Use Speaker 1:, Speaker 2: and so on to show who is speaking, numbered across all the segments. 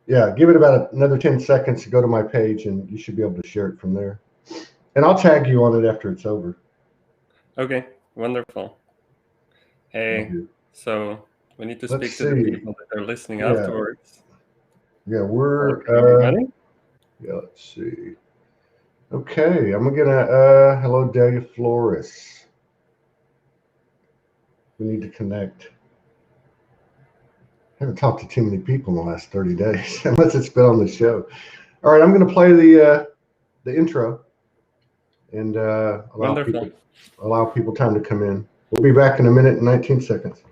Speaker 1: Yeah, give it about another 10 seconds to go to my page, and you should be able to share it from there. And I'll tag you on it after it's over.
Speaker 2: Okay, wonderful. Hey, so we need to
Speaker 1: Let's
Speaker 2: speak to the
Speaker 1: see.
Speaker 2: people that are listening
Speaker 1: Yeah,
Speaker 2: afterwards.
Speaker 1: yeah,
Speaker 2: Okay, you ready?
Speaker 1: yeah, let's see. Okay, I'm gonna, hello, Delia Flores. We need to connect. I haven't talked to too many people in the last 30 days, unless it's been on the show. All right, I'm gonna play the intro and
Speaker 2: Wonderful.
Speaker 1: allow people time to come in. We'll be back in a minute and 19 seconds.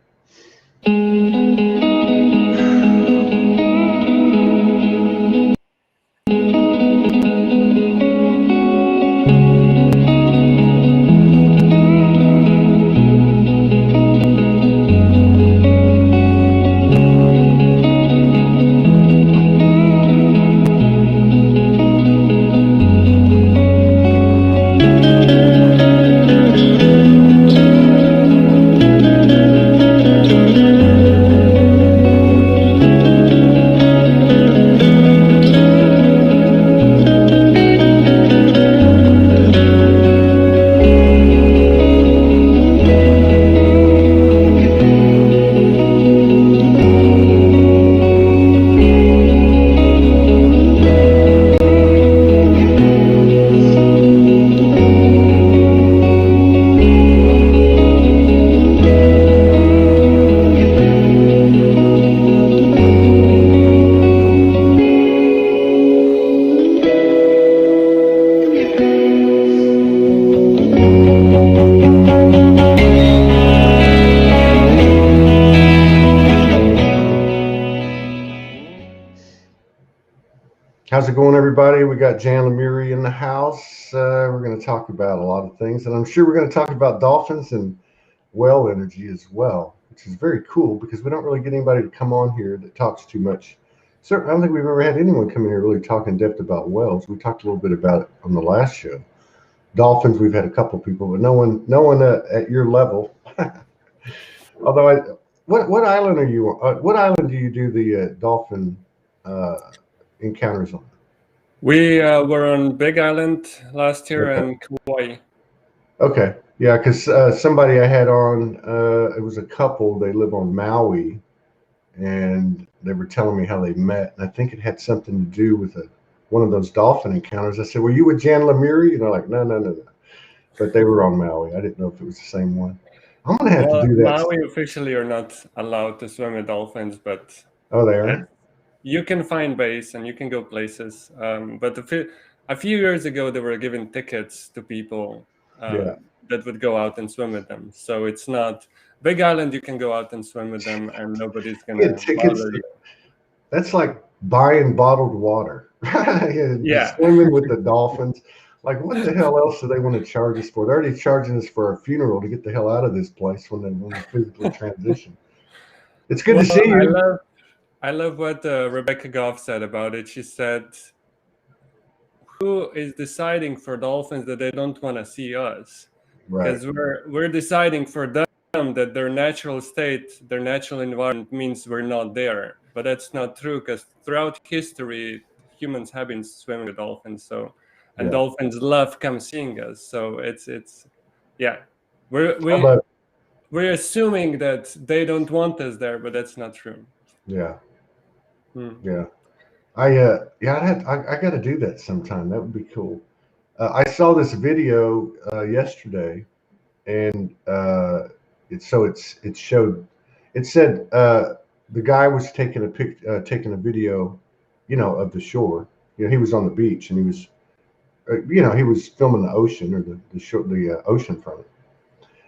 Speaker 1: How's it going, everybody? We got Jan Lemuri in the house. We're going to talk about a lot of things, and I'm sure we're going to talk about dolphins and well energy as well, which is very cool because we don't really get anybody to come on here that talks too much. Certainly, I don't think we've ever had anyone come in here really talk in depth about wells. We talked a little bit about it on the last show. Dolphins, we've had a couple people, but no one at your level. Although, what island are you on? What island do you do the dolphin uh, encounters on?
Speaker 2: We were on Big Island last year
Speaker 1: Okay.
Speaker 2: and Kauai.
Speaker 1: Okay. Yeah, because somebody I had on, it was a couple. They live on Maui, and they were telling me how they met. And I think it had something to do with one of those dolphin encounters. I said, "Were you with Jan Lemuri?" And they're like, "No, no, no, no." But they were on Maui. I didn't know if it was the same one. I'm gonna have to
Speaker 2: Well,
Speaker 1: do that.
Speaker 2: Maui officially are not allowed to swim with dolphins, but
Speaker 1: Oh, they are.
Speaker 2: you can find bays and you can go places. But a few years ago, they were giving tickets to people
Speaker 1: Yeah.
Speaker 2: that would go out and swim with them. So it's not Big Island. You can go out and swim with them, and nobody's
Speaker 1: Get
Speaker 2: gonna
Speaker 1: tickets.
Speaker 2: bother you.
Speaker 1: That's like buying bottled water.
Speaker 2: Yeah.
Speaker 1: Swimming with the dolphins. Like, what the hell else do they want to charge us for? They're already charging us for a funeral to get the hell out of this place when we physically transition. It's good to
Speaker 2: Well,
Speaker 1: see you.
Speaker 2: I love what Rebecca Goff said about it. She said, "Who is deciding for dolphins that they don't want to see us?
Speaker 1: Right.
Speaker 2: Because we're deciding for them that their natural state, their natural environment means we're not there. But that's not true because throughout history, humans have been swimming with dolphins. So, and
Speaker 1: Yeah.
Speaker 2: dolphins love come seeing us. So it's yeah, we're
Speaker 1: I love.
Speaker 2: we're assuming that they don't want us there, but that's not true.
Speaker 1: Yeah.
Speaker 2: Hmm.
Speaker 1: Yeah. Yeah. I got to do that sometime. That would be cool. I saw this video yesterday, and it showed. It said the guy was taking a video, of the shore. He was on the beach, and he was filming the ocean or the ocean front.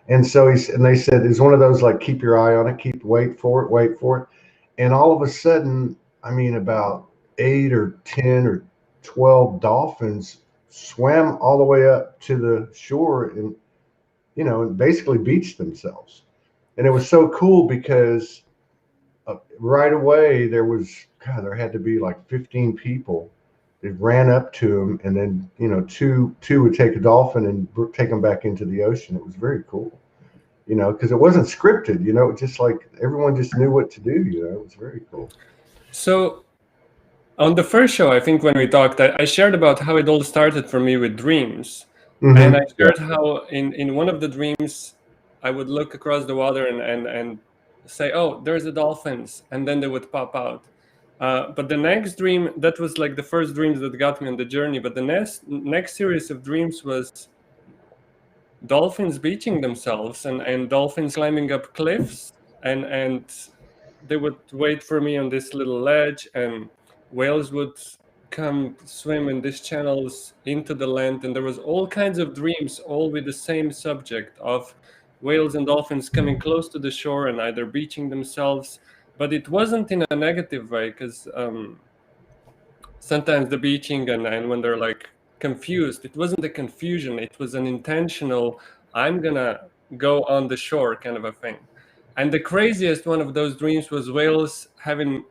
Speaker 1: And so and they said it's one of those like keep your eye on it, wait for it, and all of a sudden, I mean, about 8 or 10 or 12 dolphins swam all the way up to the shore and basically beached themselves. And it was so cool because right away there had to be like 15 people that ran up to him, and then two would take a dolphin and take them back into the ocean. It was very cool, because it wasn't scripted. It was just like everyone just knew what to do. It was very cool.
Speaker 2: So On the first show, I think when we talked, I shared about how it all started for me with dreams. And I
Speaker 1: Mm-hmm. Yeah.
Speaker 2: shared how in one of the dreams, I would look across the water and say, oh, there's the dolphins. And then they would pop out. But the next dream, that was like the first dreams that got me on the journey. But the next series of dreams was dolphins beaching themselves and dolphins climbing up cliffs. And they would wait for me on this little ledge, and whales would come swim in these channels into the land. And there was all kinds of dreams, all with the same subject of whales and dolphins coming close to the shore and either beaching themselves. But it wasn't in a negative way, because sometimes the beaching and when they're like confused, it wasn't a confusion, it was an intentional, I'm gonna go on the shore kind of a thing. And the craziest one of those dreams was whales having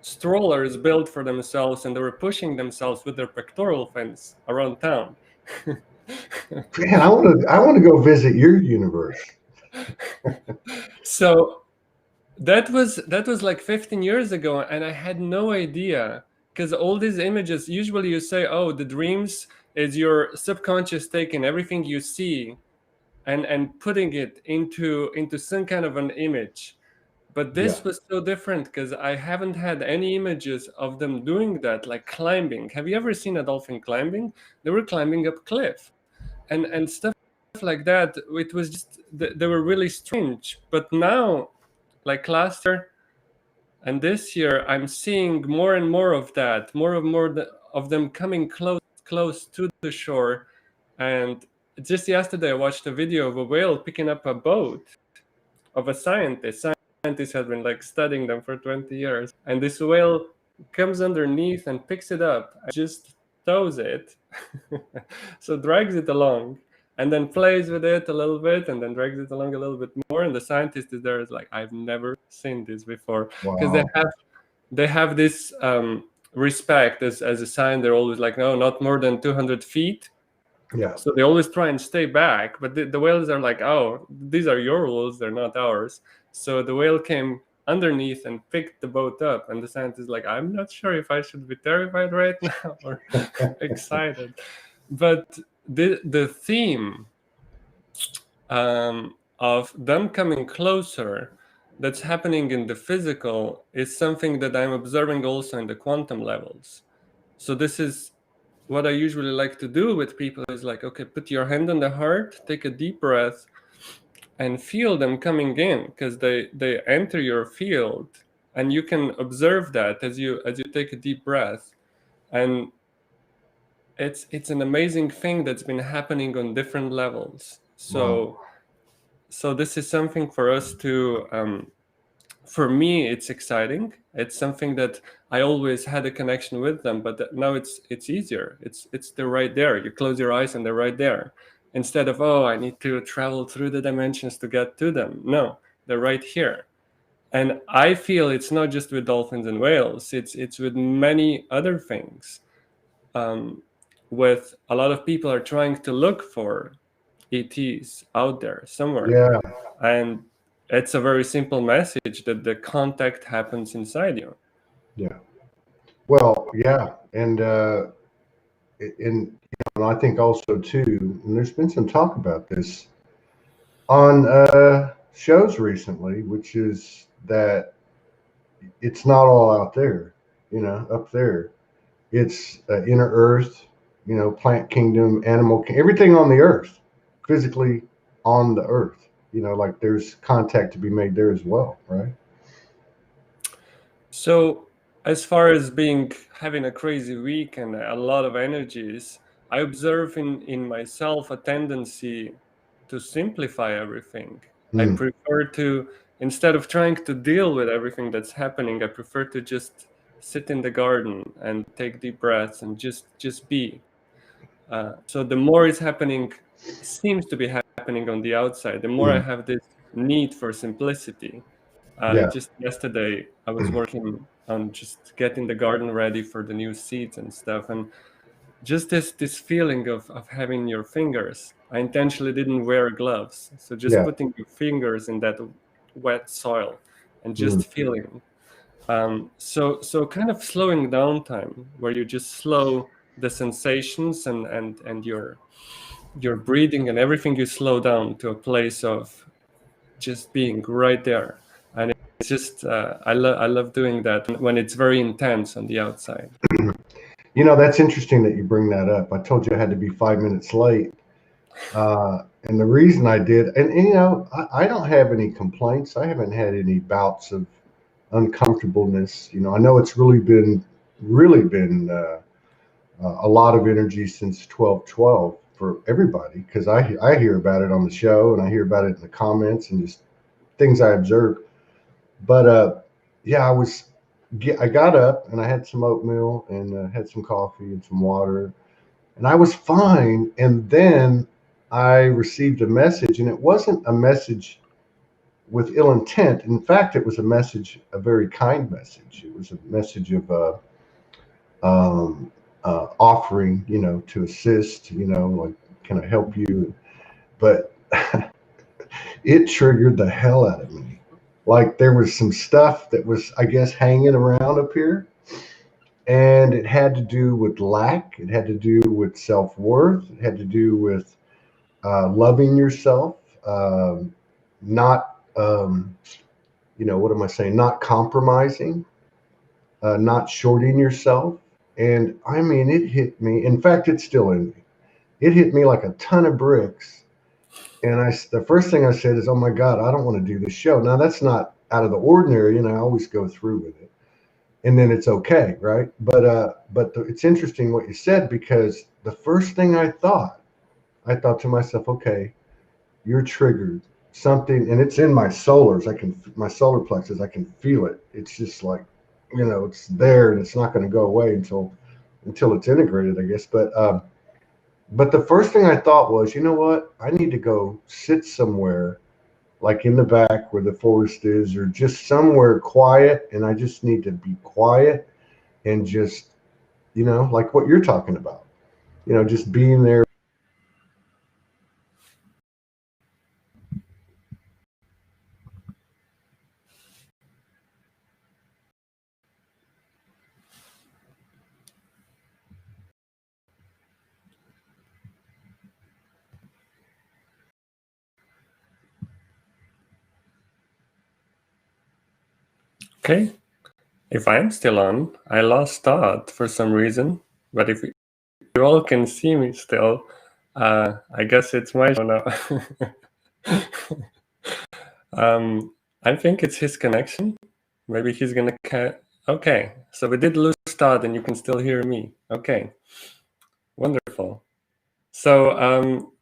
Speaker 2: strollers built for themselves, and they were pushing themselves with their pectoral fins around town.
Speaker 1: Man, I want to go visit your universe.
Speaker 2: So that was like 15 years ago, and I had no idea, because all these images, usually you say, oh, the dreams is your subconscious taking everything you see and putting it into some kind of an image. But
Speaker 1: Yeah.
Speaker 2: this was so different, because I haven't had any images of them doing that, like climbing. Have you ever seen a dolphin climbing? They were climbing up cliff and stuff like that. It was just, they were really strange. But now, like last year and this year, I'm seeing more and more of that, of them coming close to the shore. And just yesterday, I watched a video of a whale picking up a boat of a scientist. Scientists have been like studying them for 20 years, and this whale comes underneath and picks it up, and just tows it, so drags it along, and then plays with it a little bit, and then drags it along a little bit more. And the scientist is there, is like, I've never seen this before, because
Speaker 1: Wow.
Speaker 2: they have this respect as a sign. They're always like, no, not more than 200 feet.
Speaker 1: Yeah.
Speaker 2: So they always try and stay back, but the whales are like, oh, these are your rules, they're not ours. So the whale came underneath and picked the boat up, and the scientist is like, I'm not sure if I should be terrified right now or excited. But the theme of them coming closer, that's happening in the physical, is something that I'm observing also in the quantum levels. So this is what I usually like to do with people, is like, okay, put your hand on the heart, take a deep breath, and feel them coming in, because they enter your field, and you can observe that as you take a deep breath. And it's an amazing thing that's been happening on different levels.
Speaker 1: Wow.
Speaker 2: So this is something for us to for me, it's exciting. It's something that I always had a connection with them, but now it's easier. They're right there. You close your eyes and they're right there. Instead of, oh, I need to travel through the dimensions to get to them. No, they're right here. And I feel it's not just with dolphins and whales. It's with many other things. With a lot of people are trying to look for ETs out there somewhere.
Speaker 1: Yeah.
Speaker 2: And it's a very simple message, that the contact happens inside you.
Speaker 1: Yeah. Well, yeah. And I think also too, and there's been some talk about this on shows recently, which is that it's not all out there, up there. It's inner earth, plant kingdom, everything on the earth, physically on the earth. Like there's contact to be made there as well, right?
Speaker 2: So as far as having a crazy week and a lot of energies, I observe in myself a tendency to simplify everything. I
Speaker 1: Mm,
Speaker 2: prefer to, instead of trying to deal with everything that's happening, I prefer to just sit in the garden and take deep breaths and just be. So the more is happening, seems to be happening on the outside, the more I
Speaker 1: mm,
Speaker 2: have this need for simplicity.
Speaker 1: yeah.
Speaker 2: Just yesterday, I was working on just getting the garden ready for the new seeds and stuff, and just this feeling of having your fingers. I intentionally didn't wear gloves, so just
Speaker 1: Yeah.
Speaker 2: putting your fingers in that wet soil and
Speaker 1: Mm,
Speaker 2: just feeling. So kind of slowing down time, where you just slow the sensations and your breathing and everything, you slow down to a place of just being right there. And it's just I love doing that when it's very intense on the outside.
Speaker 1: You know, that's interesting that you bring that up. I told you I had to be 5 minutes late. And the reason I did, and you know, I don't have any complaints. I haven't had any bouts of uncomfortableness. You know, I know it's really been a lot of energy since 12/12 for everybody, because I hear about it on the show and I hear about it in the comments and just things I observe. But yeah, I got up and I had some oatmeal and had some coffee and some water, and I was fine. And then I received a message, and it wasn't a message with ill intent. In fact, it was a very kind message. It was a message of offering, you know, to assist, you know, like, can I help you? But it triggered the hell out of me. Like, there was some stuff that was, I guess, hanging around up here, and it had to do with lack. It had to do with self worth. It had to do with loving yourself, not, you know, what am I saying? Not compromising, not shorting yourself. And I mean, it hit me. In fact, it's still in me. It hit me like a ton of bricks. And the first thing I said is, "Oh my God, I don't want to do this show." Now that's not out of the ordinary, and I always go through with it, and then it's okay, right? It's interesting what you said, because the first thing I thought to myself, okay, you're triggered something, and it's in my solars. My solar plexus. I can feel it. It's just like, you know, it's there, and it's not going to go away until it's integrated, I guess. But the first thing I thought was, you know what? I need to go sit somewhere, like in the back where the forest is, or just somewhere quiet, and I just need to be quiet and just, you know, like what you're talking about. You know, just being there.
Speaker 2: Okay, if I'm still on, I lost Todd for some reason, but if you all can see me still, I guess it's my show now. I think it's his connection. Maybe he's gonna okay, so we did lose Todd and you can still hear me. Okay, wonderful. So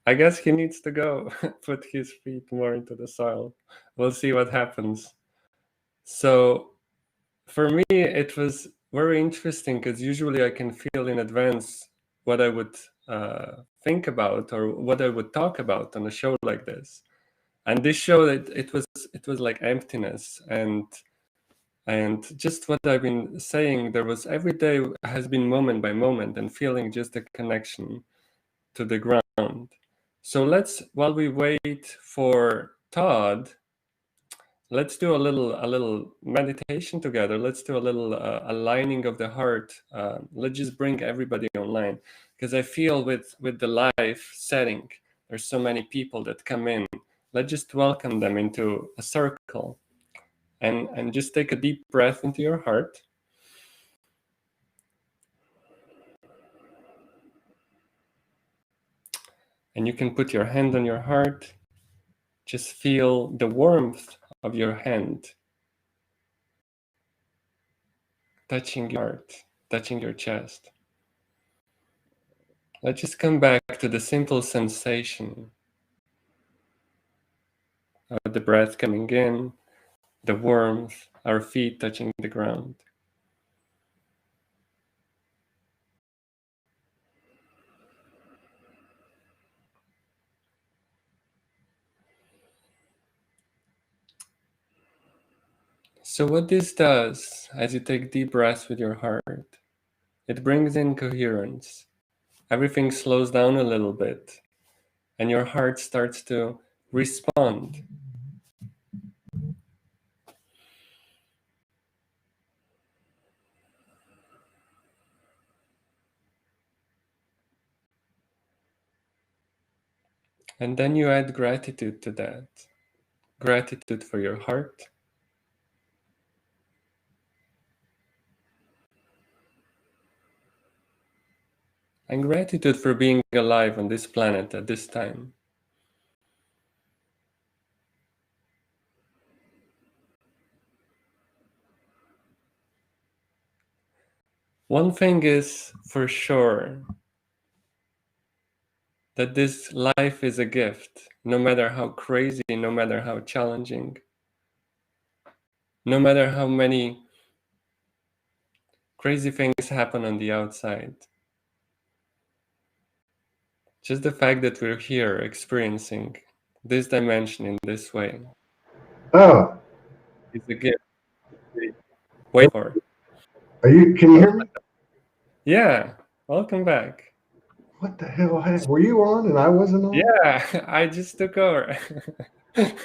Speaker 2: I guess he needs to go put his feet more into the soil. We'll see what happens. So for me, it was very interesting, because usually I can feel in advance what I would think about or what I would talk about on a show like this. And this show, it was like emptiness and just what I've been saying. There was, every day has been moment by moment, and feeling just a connection to the ground. So while we wait for Todd, let's do a little meditation together. Let's do a little aligning of the heart. Let's just bring everybody online, because I feel with the live setting, there's so many people that come in. Let's just welcome them into a circle, and just take a deep breath into your heart. And you can put your hand on your heart. Just feel the warmth of your hand touching your heart, touching your chest. Let's just come back to the simple sensation of the breath coming in, the warmth, our feet touching the ground. So what this does, as you take deep breaths with your heart, it brings in coherence. Everything slows down a little bit, and your heart starts to respond. And then you add gratitude to that. Gratitude for your heart. And gratitude for being alive on this planet at this time. One thing is for sure, that this life is a gift, no matter how crazy, no matter how challenging, no matter how many crazy things happen on the outside. Just the fact that we're here experiencing this dimension in this way
Speaker 1: Oh,
Speaker 2: is a gift. Wait for.
Speaker 1: can you hear me?
Speaker 2: Yeah, welcome back.
Speaker 1: What the hell? Were you on and I wasn't on?
Speaker 2: Yeah, I just took over.
Speaker 1: That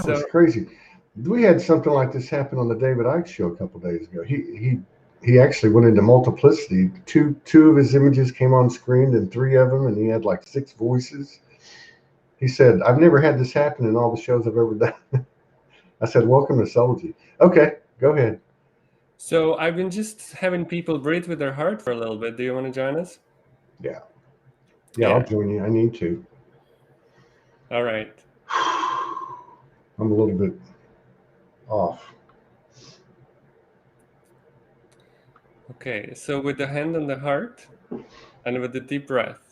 Speaker 2: So
Speaker 1: was crazy. We had something like this happen on the David Icke show a couple days ago. He actually went into multiplicity. Two of his images came on screen, and three of them, and he had like 6 voices. He said, "I've never had this happen in all the shows I've ever done." I said, "Welcome to Soulogy." Okay, go ahead.
Speaker 2: So I've been just having people breathe with their heart for a little bit. Do you want to join us?
Speaker 1: Yeah,
Speaker 2: Yeah.
Speaker 1: I'll join you. I need to.
Speaker 2: All right.
Speaker 1: I'm a little bit off.
Speaker 2: Okay, so with the hand on the heart and with the deep breath.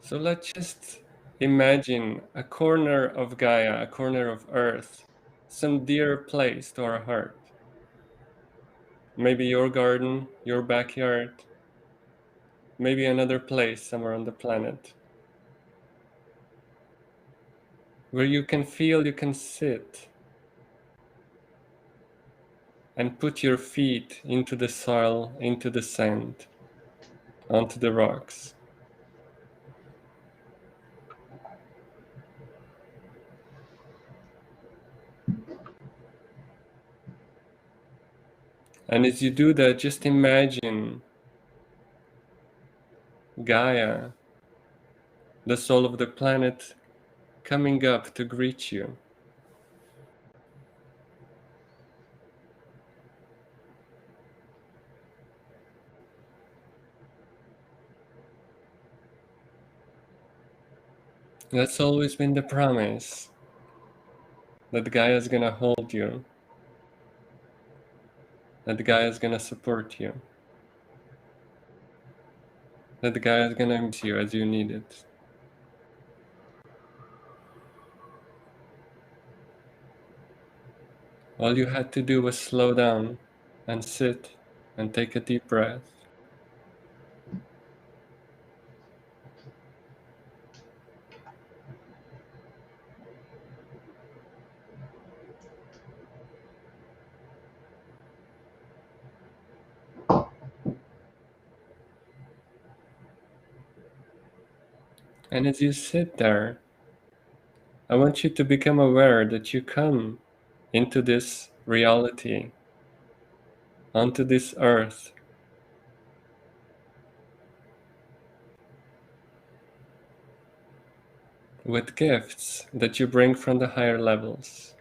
Speaker 2: So let's just imagine a corner of Gaia, a corner of Earth, some dear place to our heart. Maybe your garden, your backyard, maybe another place somewhere on the planet where you can feel you can sit and put your feet into the soil, into the sand, onto the rocks. And as you do that, just imagine Gaia, the soul of the planet, coming up to greet you. That's always been the promise, that Gaia is gonna hold you, that Gaia is gonna support you, that Gaia is gonna meet you as you need it. All you had to do was slow down and sit and take a deep breath. And as you sit there, I want you to become aware that you come into this reality, onto this earth, with gifts that you bring from the higher levels.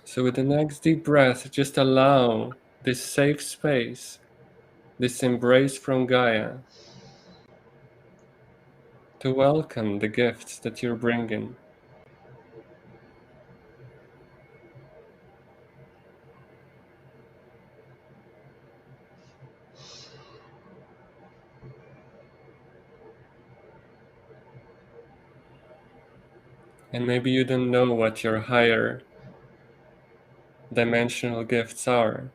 Speaker 2: So with the next deep breath, just allow this safe space, this embrace from Gaia, to welcome the gifts that you're bringing. And maybe you don't know what your higher dimensional gifts are.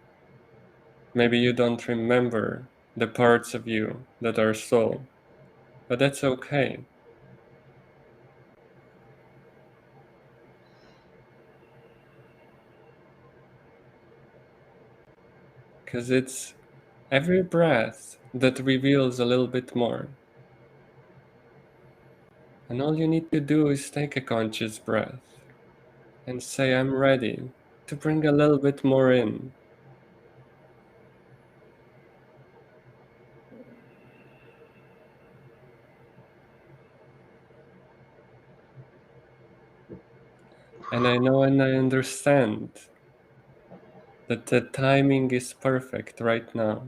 Speaker 2: Maybe you don't remember the parts of you that are soul, but that's okay. Because it's every breath that reveals a little bit more. And all you need to do is take a conscious breath and say, I'm ready to bring a little bit more in. And I know and I understand that the timing is perfect right now.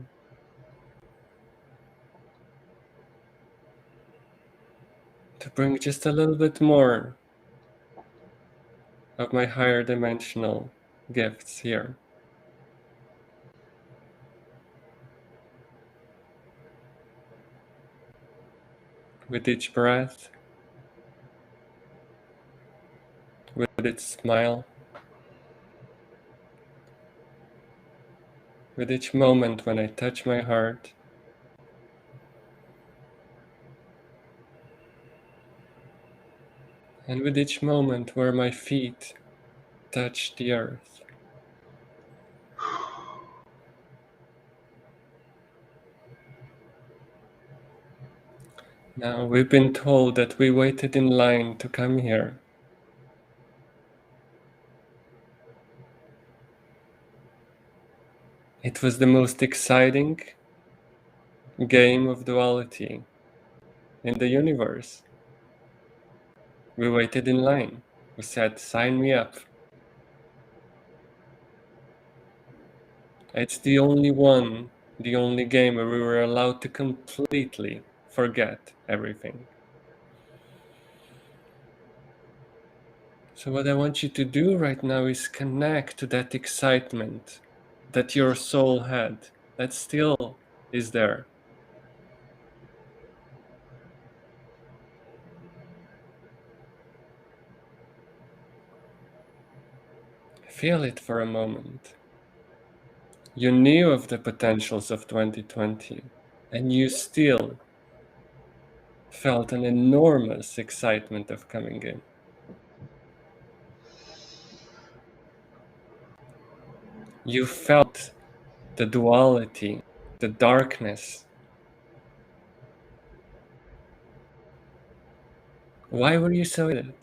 Speaker 2: To bring just a little bit more of my higher dimensional gifts here. With each breath, with its smile, with each moment when I touch my heart, and with each moment where my feet touch the earth. Now, we've been told that we waited in line to come here. It was the most exciting game of duality in the universe. We waited in line. We said, sign me up. It's the only game where we were allowed to completely forget everything. So what I want you to do right now is connect to that excitement that your soul had, that still is there. Feel it for a moment. You knew of the potentials of 2020, and you still felt an enormous excitement of coming in. You felt the duality, the darkness. Why were you so excited?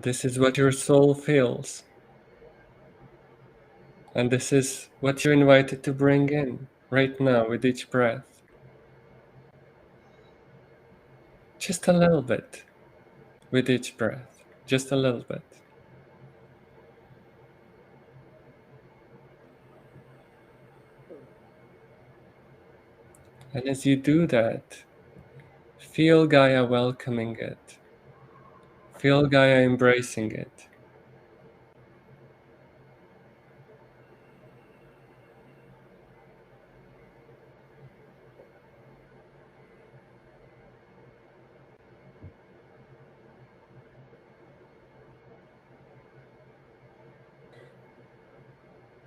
Speaker 2: This is what your soul feels. And this is what you're invited to bring in right now with each breath. Just a little bit with each breath. Just a little bit. And as you do that, feel Gaia welcoming it. Feel Gaia embracing it.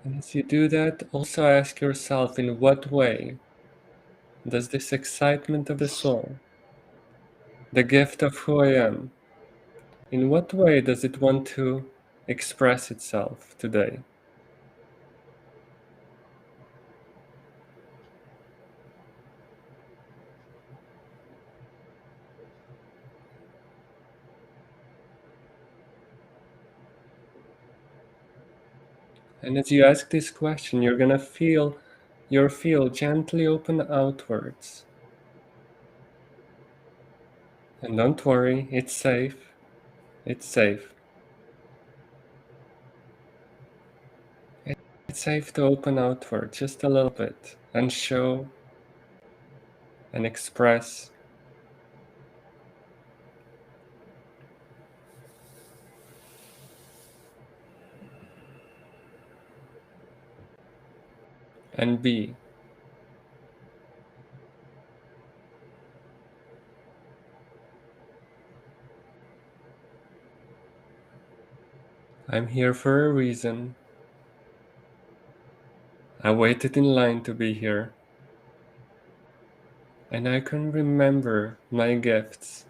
Speaker 2: And as you do that, also ask yourself, in what way does this excitement of the soul, the gift of who I am, in what way does it want to express itself today? And as you ask this question, you're gonna feel your field gently open outwards. And don't worry, it's safe. It's safe. It's safe to open outward just a little bit and show and express and be. I'm here for a reason. I waited in line to be here. And I can remember my gifts.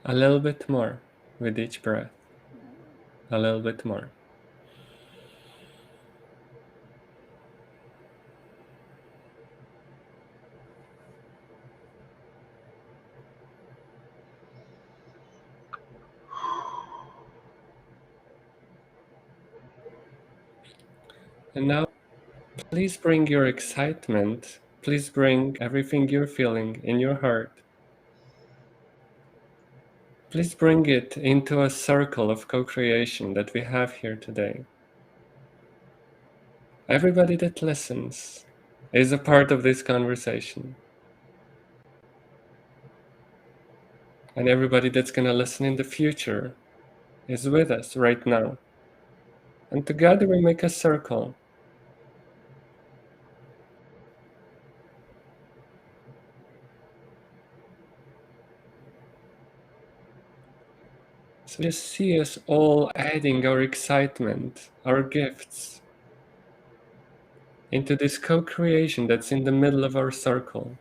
Speaker 2: A little bit more with each breath. A little bit more. And now, please bring your excitement. Please bring everything you're feeling in your heart. Please bring it into a circle of co-creation that we have here today. Everybody that listens is a part of this conversation. And everybody that's going to listen in the future is with us right now. And together we make a circle. So just see us all adding our excitement, our gifts, into this co-creation that's in the middle of our circle.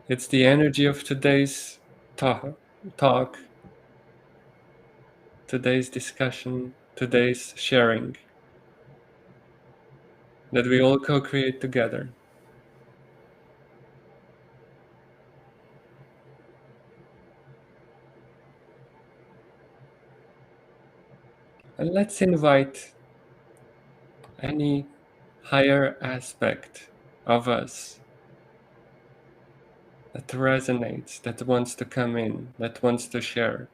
Speaker 2: It's the energy of today's talk, today's discussion, today's sharing, that we all co-create together. And let's invite any higher aspect of us that resonates, that wants to come in, that wants to share.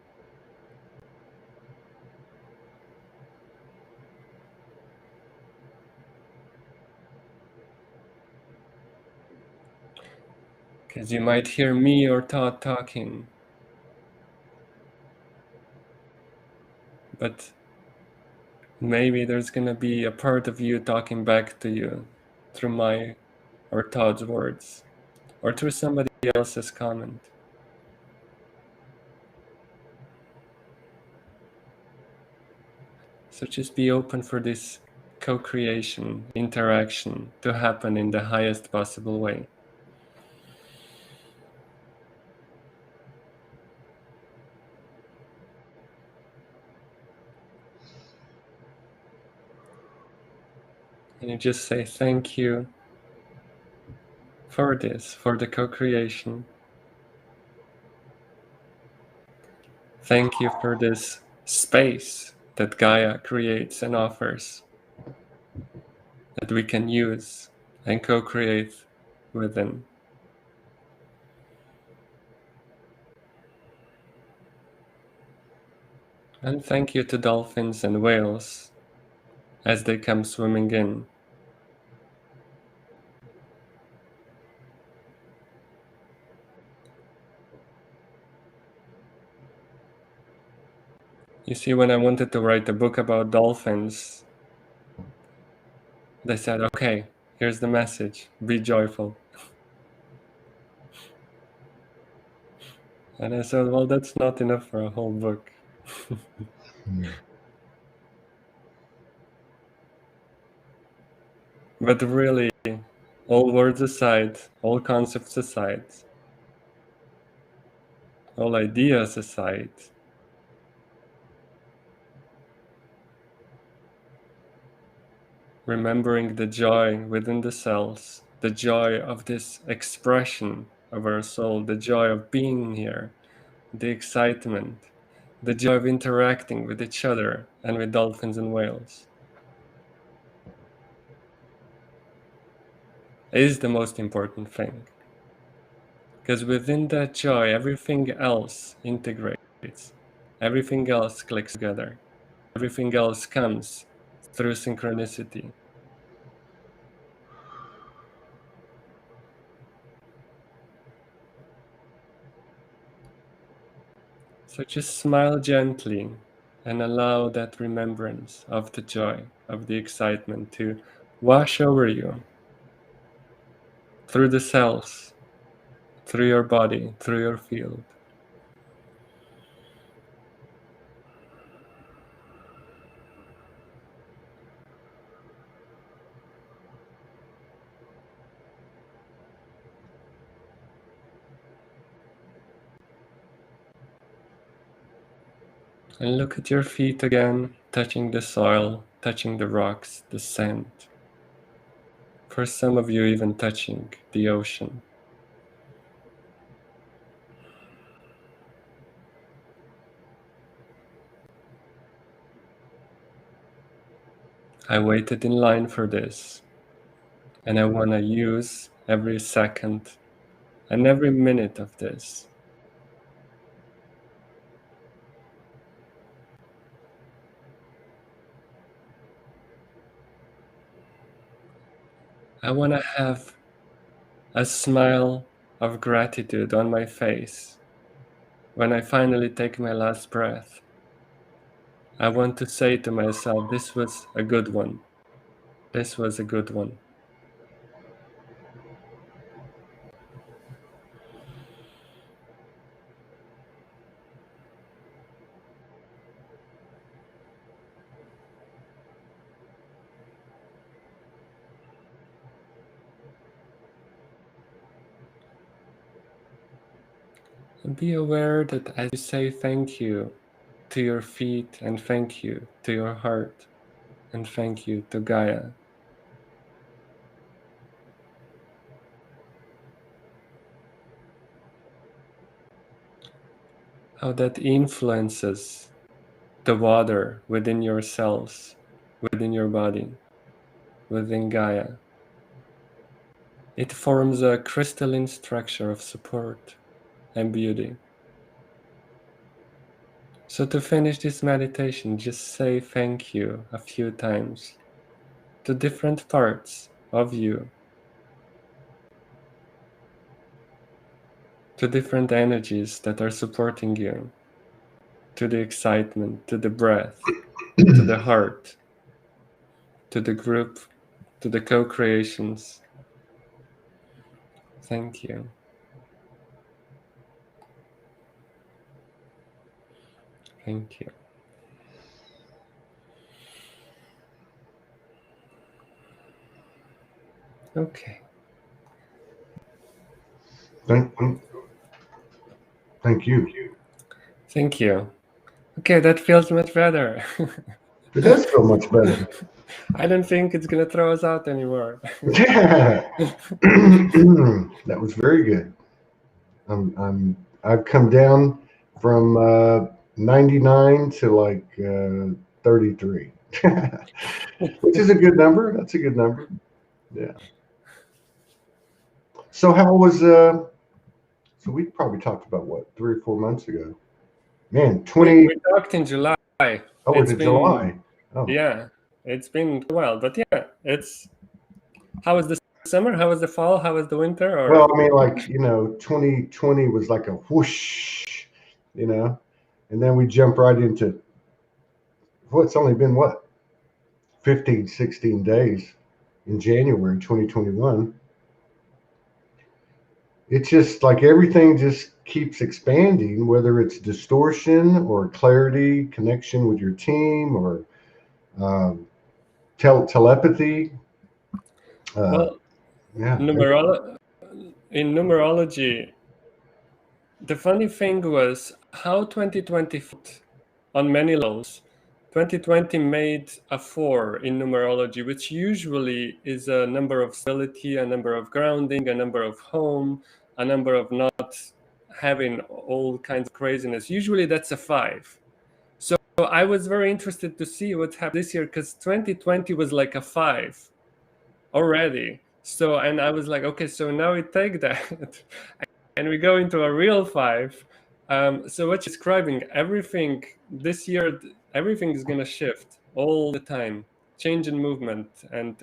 Speaker 2: Because you might hear me or Todd talking, but maybe there's going to be a part of you talking back to you through my or Todd's words, or through somebody else's comment. So just be open for this co-creation, interaction to happen in the highest possible way. And you just say thank you for this, for the co-creation. Thank you for this space that Gaia creates and offers, that we can use and co-create within. And thank you to dolphins and whales as they come swimming in. You see, when I wanted to write a book about dolphins, they said, okay, here's the message, be joyful. And I said, well, that's not enough for a whole book. But really, all words aside, all concepts aside, all ideas aside, remembering the joy within the cells, the joy of this expression of our soul, the joy of being here, the excitement, the joy of interacting with each other and with dolphins and whales is the most important thing. Because within that joy, everything else integrates, everything else clicks together, everything else comes through synchronicity. So just smile gently and allow that remembrance of the joy, of the excitement to wash over you through the cells, through your body, through your field. And look at your feet again, touching the soil, touching the rocks, the sand. For some of you, even touching the ocean. I waited in line for this, and I want to use every second and every minute of this. I want to have a smile of gratitude on my face when I finally take my last breath. I want to say to myself, this was a good one. This was a good one. And be aware that as you say thank you to your feet and thank you to your heart and thank you to Gaia, how that influences the water within your cells, within your body, within Gaia. It forms a crystalline structure of support and beauty. So to finish this meditation, just say thank you a few times to different parts of you, to different energies that are supporting you, to the excitement, to the breath, to the heart, to the group, to the co-creations. Thank you. Thank you. Okay.
Speaker 1: Thank you.
Speaker 2: Thank you. Okay, that feels much better.
Speaker 1: It does feel much better.
Speaker 2: I don't think it's gonna throw us out anymore.
Speaker 1: Yeah. That was very good. I've come down from 99 to like 33, which is a good number. That's a good number. Yeah. So how was so we probably talked about what, 3 or 4 months ago. Man, 20.
Speaker 2: We talked in July.
Speaker 1: Oh,
Speaker 2: It's
Speaker 1: it's
Speaker 2: been
Speaker 1: July. Oh.
Speaker 2: Yeah, it's been a while, but yeah, it's how was the summer? How was the fall? How was the winter? Or
Speaker 1: Well, I mean, like, 2020 was like a whoosh, and then we jump right into, well, it's only been what, 15, 16 days in January 2021. It's just like everything just keeps expanding, whether it's distortion or clarity, connection with your team, or um, telepathy.
Speaker 2: well,
Speaker 1: Yeah.
Speaker 2: in numerology, the funny thing was how 2020 on many levels. 2020 made a 4 in numerology, which usually is a number of stability, a number of grounding, a number of home, a number of not having all kinds of craziness. Usually that's a 5. So I was very interested to see what happened this year because 2020 was like a 5 already. So, and I was like, okay, so now we take that and we go into a real 5. So what you're describing, everything this year, everything is going to shift all the time, change in movement, and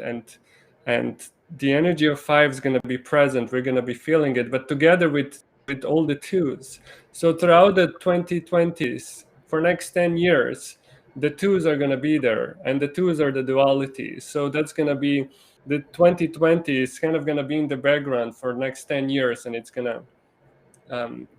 Speaker 2: the energy of 5 is going to be present. We're going to be feeling it, but together with all the 2s. So throughout the 2020s, for next 10 years, the 2s are going to be there, and the 2s are the dualities. So that's going to be the 2020 is kind of going to be in the background for next 10 years, and it's going to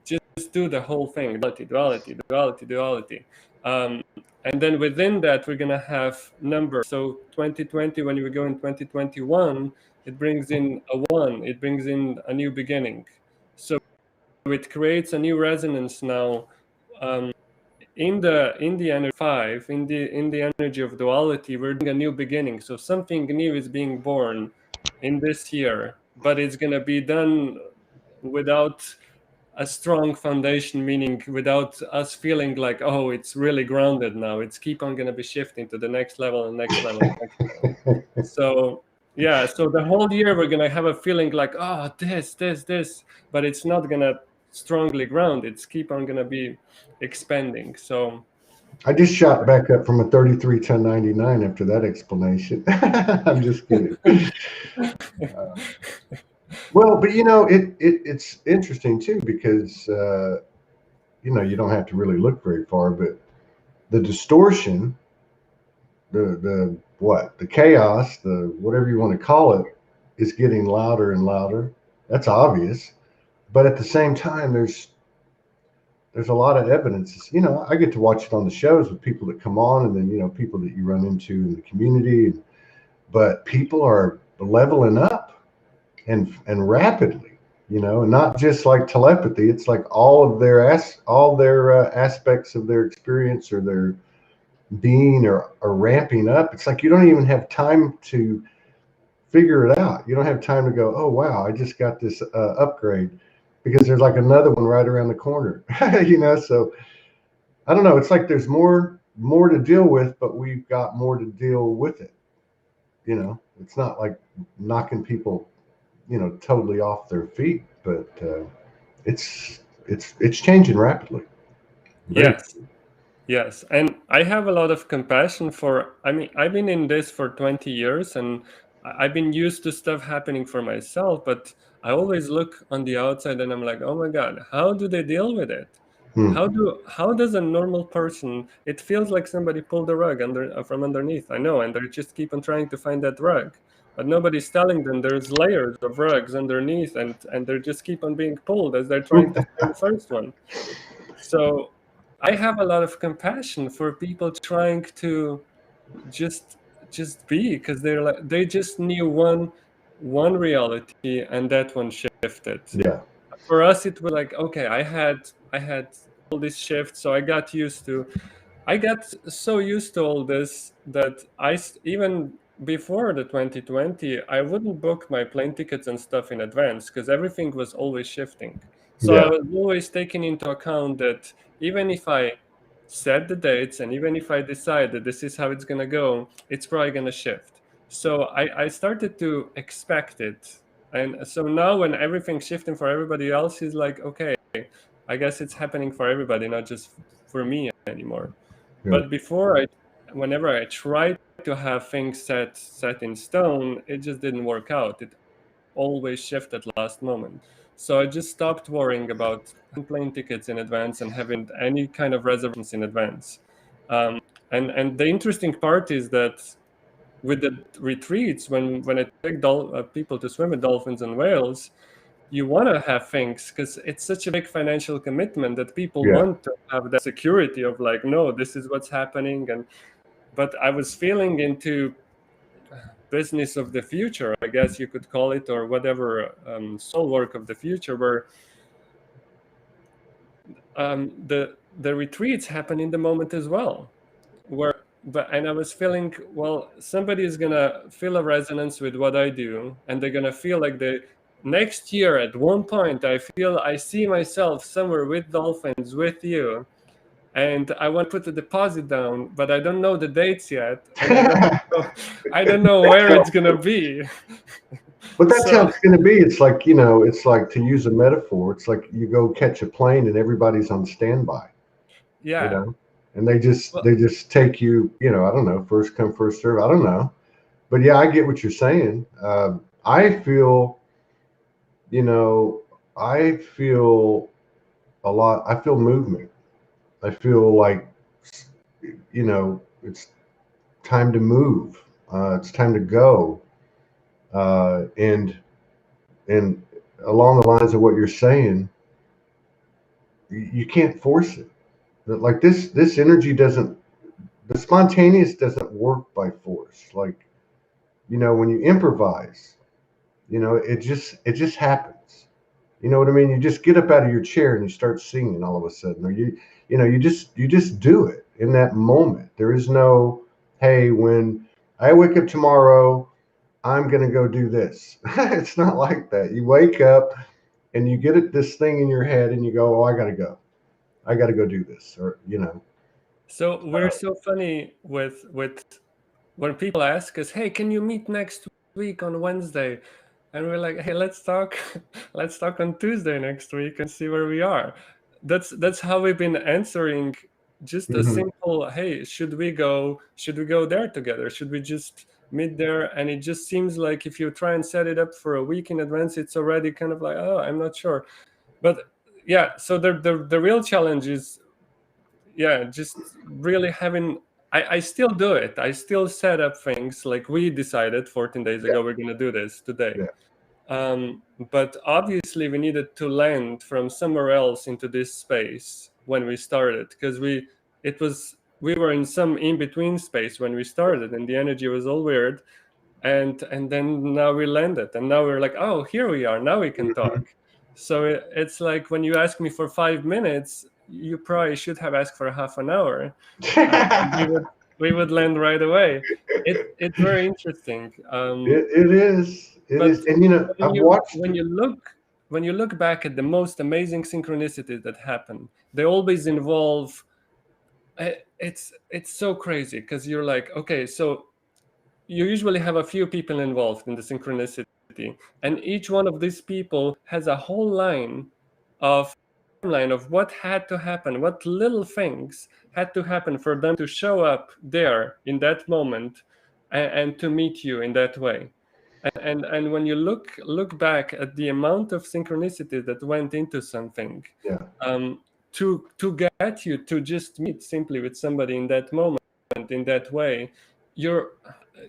Speaker 2: just do the whole thing, duality. And then within that, we're going to have numbers. So 2020, when we go in 2021, it brings in a 1, it brings in a new beginning. So it creates a new resonance now in the energy 5, in the energy of duality, we're doing a new beginning. So something new is being born in this year, but it's gonna be done without a strong foundation, meaning without us feeling like, oh, it's really grounded now. It's keep on gonna be shifting to the next level and next level and next level. So yeah, so the whole year we're gonna have a feeling like, oh, this, but it's not gonna strongly ground. It's keep on gonna be expanding. So
Speaker 1: I just shot back up from a 33 to 99 after that explanation. I'm just kidding. Well, but it's interesting too because you don't have to really look very far, but the distortion, the chaos, the whatever you want to call it, is getting louder and louder. That's obvious, but at the same time, there's a lot of evidence. I get to watch it on the shows with people that come on, and then people that you run into in the community. But people are leveling up and rapidly, and not just like telepathy. It's like all their aspects of their experience or their being are ramping up. It's like you don't even have time to figure it out. You don't have time to go, oh wow, I just got this upgrade, because there's like another one right around the corner. So I don't know. It's like there's more to deal with, but we've got more to deal with it. It's not like knocking people, totally off their feet, but it's changing rapidly.
Speaker 2: yes. Yes, and I have a lot of compassion for, I mean, I've been in this for 20 years and I've been used to stuff happening for myself, but I always look on the outside and I'm like, oh my God, how do they deal with it?
Speaker 1: Hmm.
Speaker 2: How does a normal person, it feels like somebody pulled the rug from underneath. I know, and they just keep on trying to find that rug, but nobody's telling them there's layers of rugs underneath, and they just keep on being pulled as they're trying to find the first one. So I have a lot of compassion for people trying to just just be, because they just knew one reality and that one shifted.
Speaker 1: Yeah.
Speaker 2: For us it was like, okay, I had all this shift, so I got so used to all this that even before the 2020, I wouldn't book my plane tickets and stuff in advance because everything was always shifting. So I
Speaker 1: Yeah.
Speaker 2: was always taking into account that even if I set the dates and even if I decide that this is how it's going to go, it's probably going to shift. So I started to expect it. And so now when everything's shifting for everybody else, is like, okay, I guess it's happening for everybody, not just for me anymore.
Speaker 1: Yeah.
Speaker 2: But whenever I tried to have things set in stone, it just didn't work out. It always shifted last moment. So I just stopped worrying about plane tickets in advance and having any kind of reservations in advance. And the interesting part is that with the retreats, when I take people to swim with dolphins and whales, you want to have things because it's such a big financial commitment that people
Speaker 1: Yeah.
Speaker 2: want to have that security of like, no, this is what's happening. But I was feeling into business of the future, I guess you could call it, or whatever, soul work of the future, where the retreats happen in the moment as well. And I was feeling, well, somebody is gonna feel a resonance with what I do, and they're gonna feel like the next year at one point I see myself somewhere with dolphins with you, and I want to put the deposit down, but I don't know the dates yet, and I don't know where it's gonna be.
Speaker 1: But that's how
Speaker 2: So
Speaker 1: it's going to be. It's like, it's like, to use a metaphor, it's like you go catch a plane and everybody's on standby, you
Speaker 2: yeah,
Speaker 1: know, and they just
Speaker 2: well,
Speaker 1: they just take you, I don't know, first come, first serve. I don't know. But yeah, I get what you're saying. I feel, you know, I feel a lot. I feel movement. I feel like, it's time to move. It's time to go. And along the lines of what you're saying, you can't force it. Like this energy doesn't. The spontaneous doesn't work by force. Like, when you improvise, it just happens. You know what I mean? You just get up out of your chair and you start singing all of a sudden, or you just do it in that moment. There is no, hey, when I wake up tomorrow, I'm gonna go do this. It's not like that. You wake up and you get this thing in your head and you go, oh, I gotta go. I gotta go do this, or
Speaker 2: So we're so funny with when people ask us, "Hey, can you meet next week on Wednesday?" And we're like, "Hey, let's talk. Let's talk on Tuesday next week and see where we are." That's how we've been answering. Just a
Speaker 1: Mhm.
Speaker 2: simple, "Hey, should we go? Should we go there together? Should we just meet there?" And it just seems like if you try and set it up for a week in advance, it's already kind of like, "Oh, I'm not sure." But yeah, so the real challenge is, yeah, just really having, I still do it. I still set up things like we decided 14 days
Speaker 1: Yeah,
Speaker 2: ago we're going to do this today.
Speaker 1: yeah.
Speaker 2: But obviously we needed to land from somewhere else into this space when we started, because we were in some in between space when we started and the energy was all weird, and then now we landed and now we're like, oh, here we are, now we can
Speaker 1: Mhm.
Speaker 2: talk. So it's like when you ask me for 5 minutes, you probably should have asked for half an hour, and we would land right away. It's very interesting.
Speaker 1: It is. It
Speaker 2: But
Speaker 1: is. And
Speaker 2: when
Speaker 1: I've
Speaker 2: you
Speaker 1: watched
Speaker 2: when
Speaker 1: it.
Speaker 2: you look when you look back at the most amazing synchronicities that happen, they always involve. It's so crazy because you're like, okay, so you usually have a few people involved in the synchronicity, and each one of these people has a whole of line of what had to happen, what little things had to happen for them to show up there in that moment, and to meet you in that way. And when you look back at the amount of synchronicity that went into something,
Speaker 1: Yeah.
Speaker 2: um, to get you to just meet simply with somebody in that moment, in that way, you're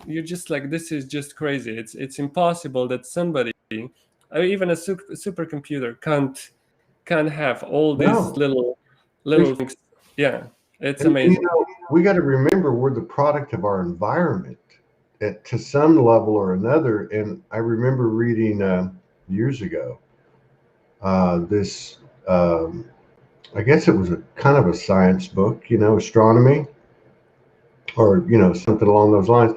Speaker 2: you're just like, this is just crazy. It's impossible that somebody, even a supercomputer, can't have all these
Speaker 1: No.
Speaker 2: little things. Yeah, it's
Speaker 1: And
Speaker 2: amazing.
Speaker 1: we got to remember we're the product of our environment to some level or another. And I remember reading years ago this, I guess it was a kind of a science book, astronomy or, something along those lines.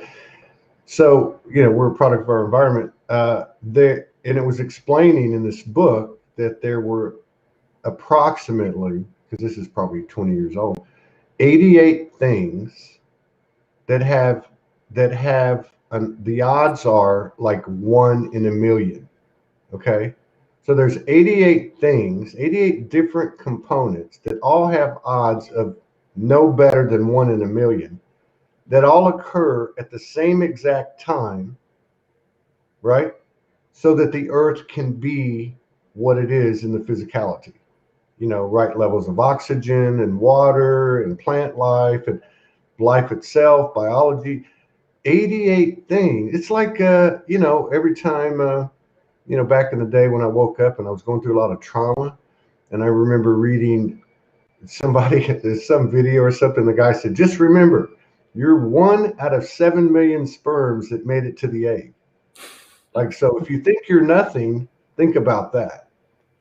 Speaker 1: So, we're a product of our environment. And it was explaining in this book that there were approximately, because this is probably 20 years old, 88 things that have the odds are like 1 in a million. Okay, so there's 88 things, 88 different components that all have odds of no better than 1 in a million, that all occur at the same exact time, right? So that the earth can be what it is in the physicality, right levels of oxygen and water and plant life and life itself, biology. 88 things. It's like, every time, back in the day when I woke up and I was going through a lot of trauma, and I remember reading somebody, some video or something, the guy said, just remember, you're 1 out of 7 million sperms that made it to the egg. Like, so if you think you're nothing, think about that.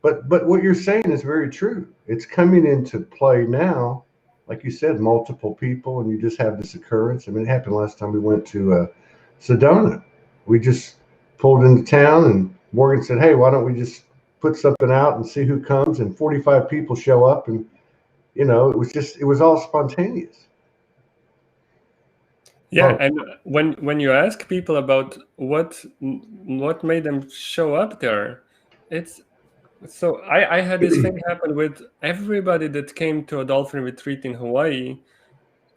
Speaker 1: But what you're saying is very true. It's coming into play now, like you said, multiple people, and you just have this occurrence. I mean, it happened last time we went to Sedona. We just pulled into town, and Morgan said, "Hey, why don't we just put something out and see who comes?" And 45 people show up, and it was all spontaneous.
Speaker 2: Yeah,
Speaker 1: Oh,
Speaker 2: and when you ask people about what made them show up there, it's so I had this thing happen with everybody that came to a dolphin retreat in Hawaii.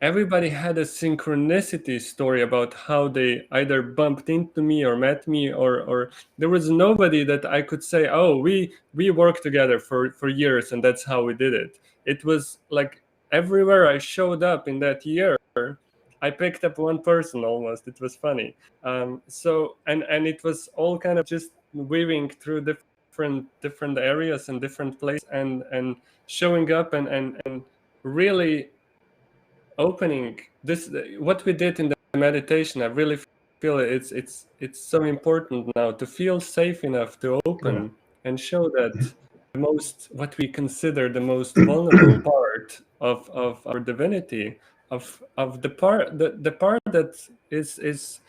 Speaker 2: Everybody had a synchronicity story about how they either bumped into me or met me, or there was nobody that I could say, oh, we worked together for years and that's how we did it. It was like everywhere I showed up in that year, I picked up one person almost. It was funny. So and it was all kind of just weaving through different areas and different places, and showing up and really opening this, what we did in the meditation. I really feel it's so important now to feel safe enough to
Speaker 1: yeah.
Speaker 2: open and show that the most, what we consider the most vulnerable part of our divinity, of the part, the part that is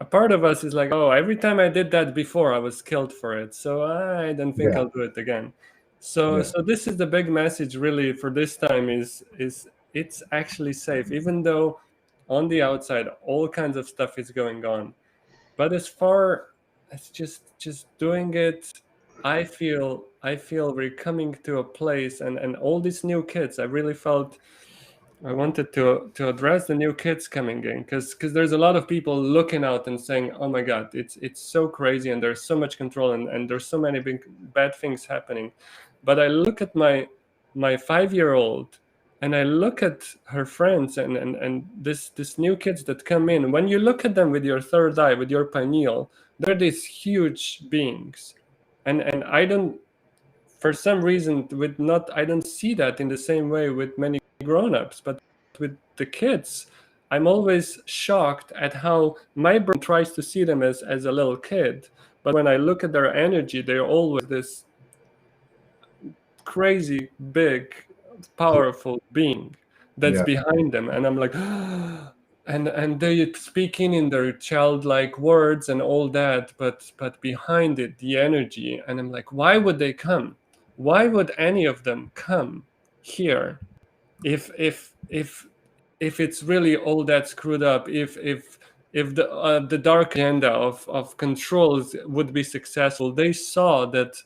Speaker 2: a part of us is like, oh, every time I did that before, I was killed for it, so I don't think
Speaker 1: Yeah.
Speaker 2: I'll do it again. So
Speaker 1: Yeah.
Speaker 2: so this is the big message really for this time, is it's actually safe, even though on the outside all kinds of stuff is going on. But as far as just doing it, I feel we're coming to a place, and all these new kids, I really felt I wanted to address the new kids coming in, because there's a lot of people looking out and saying, oh my god, it's so crazy, and there's so much control, and there's so many big bad things happening. But I look at my 5-year-old, and I look at her friends, and this new kids that come in. When you look at them with your third eye, with your pineal, they're these huge beings, and I don't, for some reason, with not I don't see that in the same way with many grown-ups. But with the kids, I'm always shocked at how my brain tries to see them as a little kid, but when I look at their energy, they're always this crazy big powerful being that's
Speaker 1: Yeah.
Speaker 2: behind them, and I'm like and they speaking in their childlike words and all that, but behind it the energy, and I'm like, why would they come? Why would any of them come here if it's really all that screwed up, if the dark agenda of controls would be successful? They saw that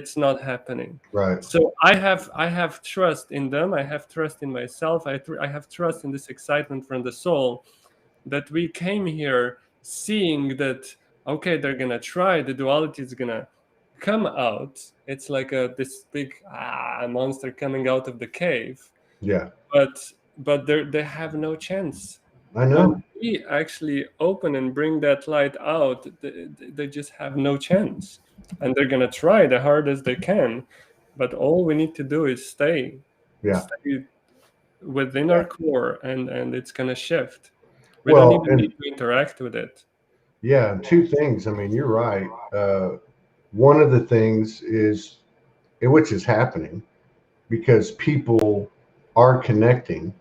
Speaker 2: it's not happening.
Speaker 1: Right.
Speaker 2: So I have trust in them, I have trust in myself, I have trust in this excitement from the soul, that we came here seeing that, okay, they're gonna try, the duality is gonna come out. It's like this big monster coming out of the cave,
Speaker 1: Yeah.
Speaker 2: but they have no chance.
Speaker 1: I
Speaker 2: When
Speaker 1: know.
Speaker 2: we actually open and bring that light out, they just have no chance, and they're gonna try the hardest they can. But all we need to do is stay
Speaker 1: Yeah.
Speaker 2: stay within
Speaker 1: Yeah.
Speaker 2: our core, and it's gonna shift. We don't
Speaker 1: Well,
Speaker 2: even
Speaker 1: and
Speaker 2: need to interact with it.
Speaker 1: yeah, two things. I mean, you're right. One of the things is, which is happening because people are connecting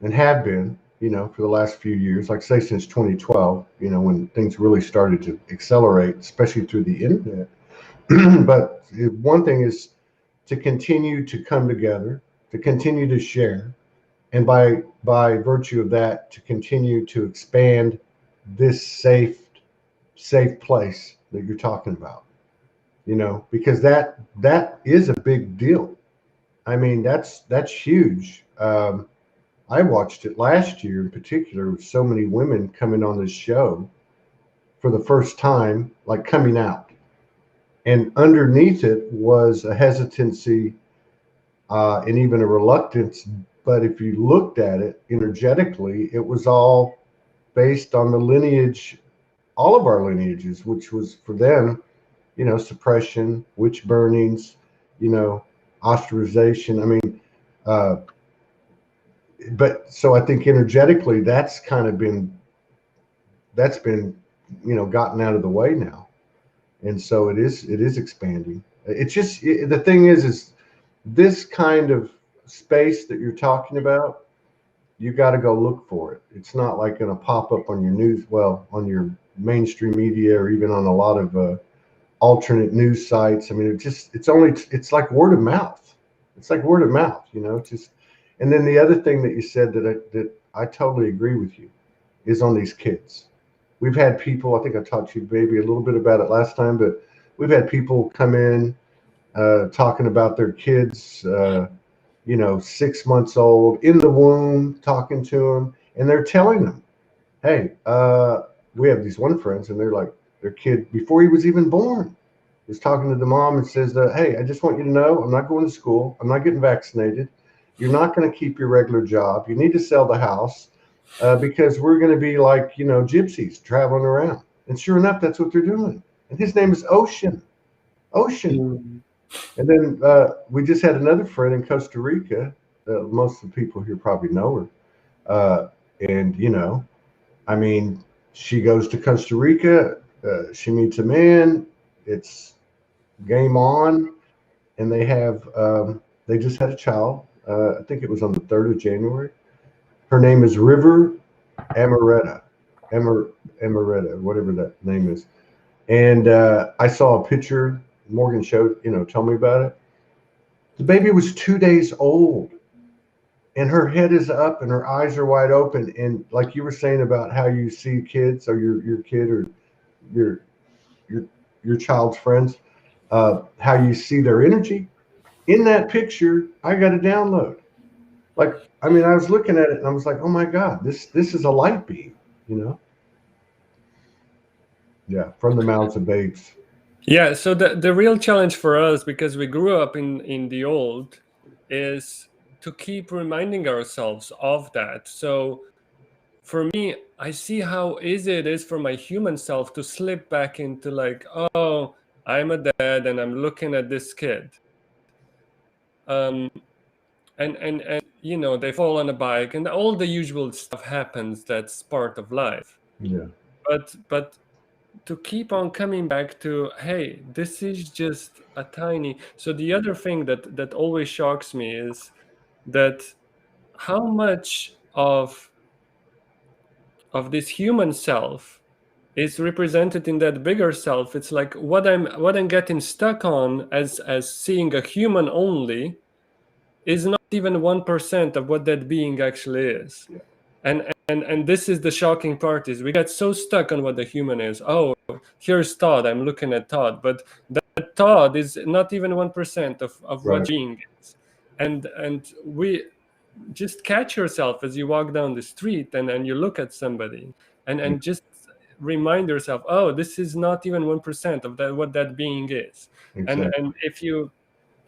Speaker 1: and have been, for the last few years, like say since 2012, when things really started to accelerate, especially through the internet. But one thing is to continue to come together, to continue to share, and by virtue of that, to continue to expand this safe place that you're talking about. Because that is a big deal. I mean, that's huge. I watched it last year in particular with so many women coming on this show for the first time, like coming out. And underneath it was a hesitancy and even a reluctance. But if you looked at it energetically, it was all based on the lineage, all of our lineages, which was for them, suppression, witch burnings, you know, ostracization. I mean, uh, but so I think energetically that's kind of been gotten out of the way now, and so it is expanding. It's just the thing is this kind of space that you're talking about. You got to go look for it. It's not like going to pop up on your news, well, on your mainstream media or even on a lot of alternate news sites. I mean, it's like word of mouth. It's like word of mouth, just. And then the other thing that you said that I totally agree with you is on these kids. We've had people, I think I talked to you maybe a little bit about it last time, but we've had people come in talking about their kids, 6 months old in the womb, talking to them, and they're telling them, hey, we have these one friends, and they're like, their kid, before he was even born, is talking to the mom and says, hey, I just want you to know, I'm not going to school. I'm not getting vaccinated. You're not going to keep your regular job. You need to sell the house because we're going to be like, gypsies traveling around. And sure enough, that's what they're doing. And his name is Ocean. Ocean.
Speaker 2: Mm.
Speaker 1: And then we just had another friend in Costa Rica. Most of the people here probably know her. And, I mean, she goes to Costa Rica. She meets a man. It's game on, and they just had a child. I think it was on the 3rd of January. Her name is River Amaretta, Amaretta, whatever that name is. And I saw a picture. Morgan showed, told me about it. The baby was 2 days old, and her head is up, and her eyes are wide open. And like you were saying about how you see kids, or your kid, or your your your child's friends, how you see their energy. In that picture, I got a download. Like, I mean, I was looking at it and I was like, oh my God, this is a light beam, you know? Yeah, from the mouths of babes.
Speaker 2: Yeah, so the real challenge for us, because we grew up in the old, is to keep reminding ourselves of that. So for me, I see how easy it is for my human self to slip back into like, oh, I'm a dad and I'm looking at this kid. And they fall on a bike and all the usual stuff happens. That's part of life.
Speaker 1: Yeah.
Speaker 2: But to keep on coming back to, hey, this is just a tiny. So the other thing that always shocks me is that how much of this human self is represented in that bigger self. It's like what I'm getting stuck on as seeing a human only is not even 1% of what that being actually is.
Speaker 1: Yeah.
Speaker 2: And this is the shocking part, is we get so stuck on what the human is. Oh, here's Todd, I'm looking at Todd, but that Todd is not even 1% of what
Speaker 1: Right.
Speaker 2: being is. And we just catch yourself as you walk down the street and you look at somebody and just remind yourself, oh, this is not even 1% of that what that being is.
Speaker 1: Exactly.
Speaker 2: And if you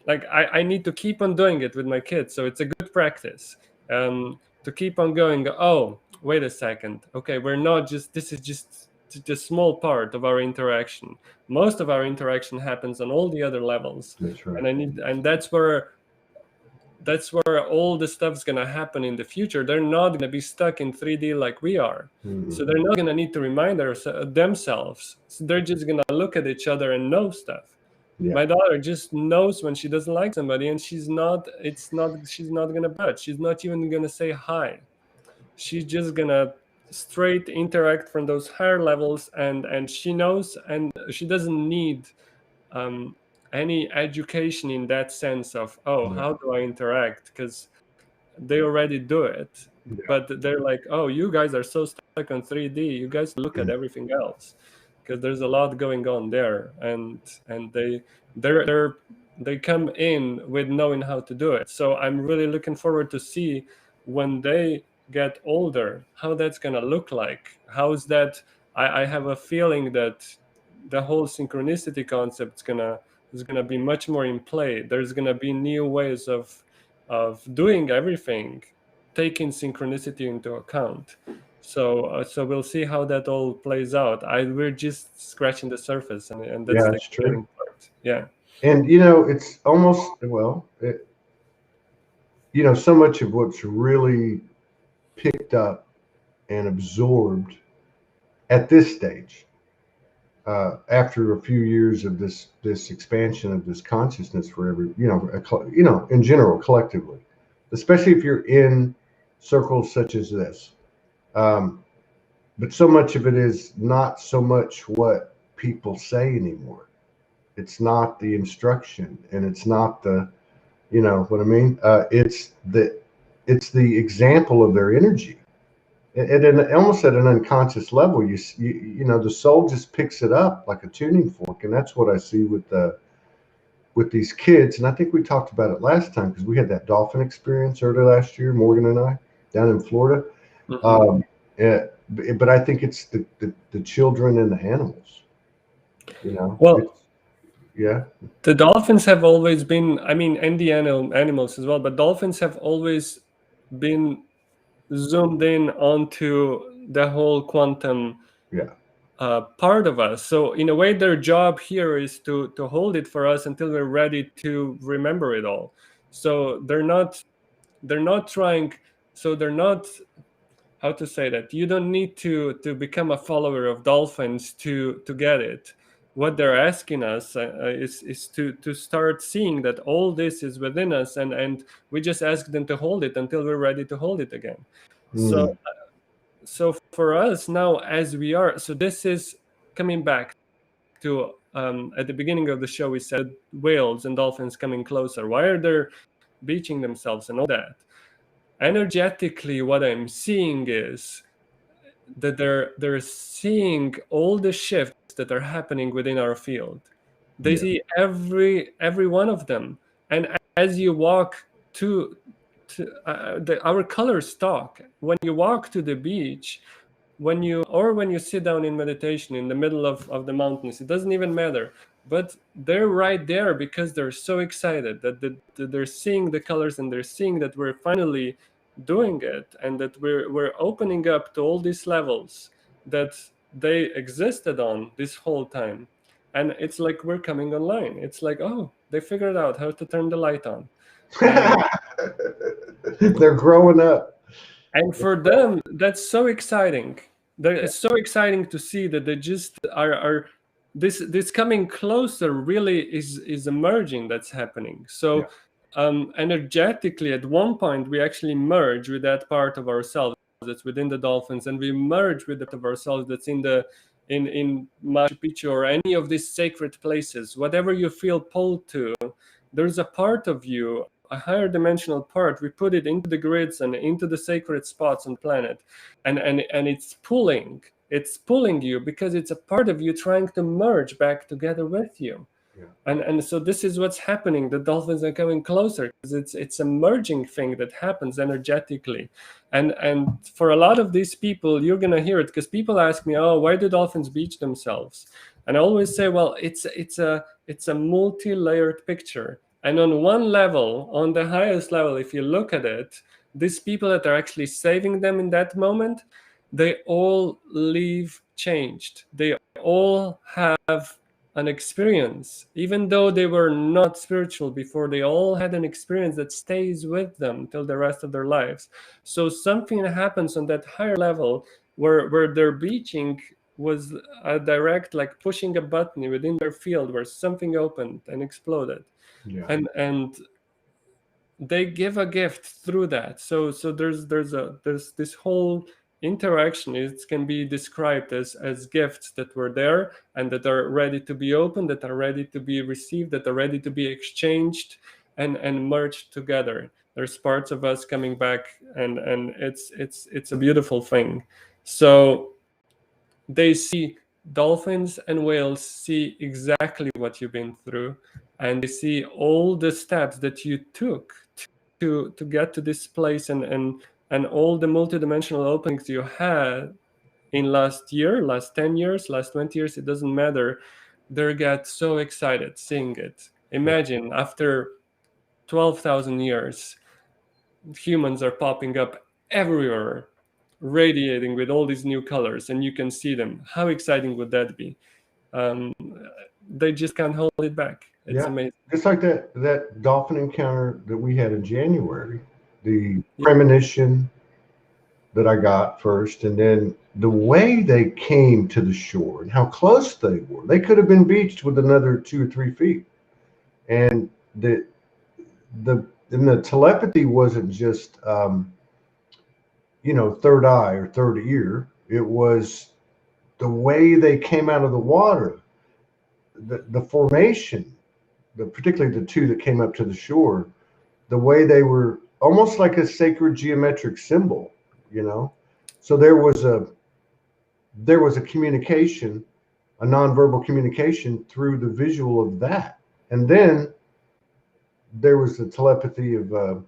Speaker 2: like, I need to keep on doing it with my kids, so it's a good practice, to keep on going. Oh, wait a second, okay, we're not just, this is just a small part of our interaction. Most of our interaction happens on all the other levels.
Speaker 1: That's right.
Speaker 2: And that's where all the stuff's going to happen in the future. They're not going to be stuck in 3D like we are.
Speaker 1: Mm-hmm.
Speaker 2: So they're not going to need to remind themselves. So they're just going to look at each other and know stuff.
Speaker 1: Yeah.
Speaker 2: My daughter just knows when she doesn't like somebody, and she's not going to budge. She's not even going to say hi. She's just going to straight interact from those higher levels, and she knows, and she doesn't need um, any education in that sense of, oh,
Speaker 1: Yeah.
Speaker 2: how do I interact, because they already do it.
Speaker 1: Yeah.
Speaker 2: But they're like, oh, you guys are so stuck on 3D, you guys look at everything else, because there's a lot going on there, and they come in with knowing how to do it. So I'm really looking forward to see when they get older how that's going to look like. How's that? I have a feeling that the whole synchronicity concept is gonna be much more in play. There's gonna be new ways of doing everything, taking synchronicity into account. So we'll see how that all plays out. We're just scratching the surface, and that's
Speaker 1: Yeah,
Speaker 2: the
Speaker 1: it's
Speaker 2: exciting
Speaker 1: true.
Speaker 2: part. Yeah.
Speaker 1: And it's almost, well, so much of what's really picked up and absorbed at this stage, after a few years of this expansion of this consciousness for every, in general, collectively, especially if you're in circles such as this. Um, but so much of it is not so much what people say anymore. It's not the instruction, and it's not the, what I mean. It's the example of their energy. Almost at an unconscious level, the soul just picks it up like a tuning fork, and that's what I see with these kids. And I think we talked about it last time because we had that dolphin experience early last year, Morgan and I, down in Florida.
Speaker 2: Mm-hmm.
Speaker 1: But I think it's the children and the animals.
Speaker 2: Well,
Speaker 1: Yeah,
Speaker 2: the dolphins have always been, I mean, and the animals as well, but dolphins have always been zoomed in onto the whole quantum
Speaker 1: yeah,
Speaker 2: part of us. So in a way, their job here is to hold it for us until we're ready to remember it all. So they're not trying. So they're not, how to say that, you don't need to become a follower of dolphins to get it. what they're asking us is to start seeing that all this is within us, and we just ask them to hold it until we're ready to hold it again.
Speaker 1: Mm.
Speaker 2: So for us now, as we are, so this is coming back to at the beginning of the show, we said whales and dolphins coming closer. Why are they beaching themselves and all that? Energetically, what I'm seeing is that they're seeing all the shifts that are happening within our field. They
Speaker 1: Yeah.
Speaker 2: see every one of them, and as you walk to our colors talk. When you walk to the beach, when you sit down in meditation in the middle of the mountains, it doesn't even matter, but they're right there because they're so excited that they're seeing the colors, and they're seeing that we're finally doing it, and that we're opening up to all these levels that they existed on this whole time. And it's like we're coming online. It's like, oh, they figured out how to turn the light on. and
Speaker 1: They're growing up.
Speaker 2: and for them, that's so exciting. It's so exciting to see that they just are this coming closer really is emerging. That's happening.
Speaker 1: Yeah.
Speaker 2: So energetically, at one point, we actually merge with that part of ourselves that's within the dolphins, and we merge with the part of ourselves that's in Machu Picchu or any of these sacred places. Whatever you feel pulled to, there's a part of you, a higher dimensional part. We put it into the grids and into the sacred spots on the planet, and it's pulling you because it's a part of you trying to merge back together with you.
Speaker 1: Yeah.
Speaker 2: And so this is what's happening. The dolphins are coming closer because it's a merging thing that happens energetically. And for a lot of these people, you're gonna hear it because people ask me, oh, why do dolphins beach themselves? And I always say, well, it's a multi-layered picture. And on one level, on the highest level, if you look at it, these people that are actually saving them in that moment, they all leave changed. They all have an experience, even though they were not spiritual before. They all had an experience that stays with them till the rest of their lives. So something happens on that higher level where their beaching was a direct, like pushing a button within their field where something opened and exploded.
Speaker 1: Yeah.
Speaker 2: And they give a gift through that. So there's this whole interaction. It can be described as gifts that were there and that are ready to be opened, that are ready to be received, that are ready to be exchanged and merged together. There's parts of us coming back, and it's a beautiful thing. So they see, dolphins and whales see exactly what you've been through, and they see all the steps that you took to get to this place, and all the multidimensional openings you had in last year, last 10 years, last 20 years. It doesn't matter. They get so excited seeing it. Imagine after 12,000 years, humans are popping up everywhere, radiating with all these new colors, and you can see them. How exciting would that be? Um, they just can't hold it back. It's
Speaker 1: Yeah.
Speaker 2: amazing.
Speaker 1: Just like that dolphin encounter that we had in January, the premonition that I got first, and then the way they came to the shore and how close they were. They could have been beached with another 2 or 3 feet. And the telepathy wasn't just third eye or third ear. It was the way they came out of the water, the formation, particularly the two that came up to the shore, the way they were almost like a sacred geometric symbol, you know. So there was a communication, a nonverbal communication through the visual of that, and then there was the telepathy of.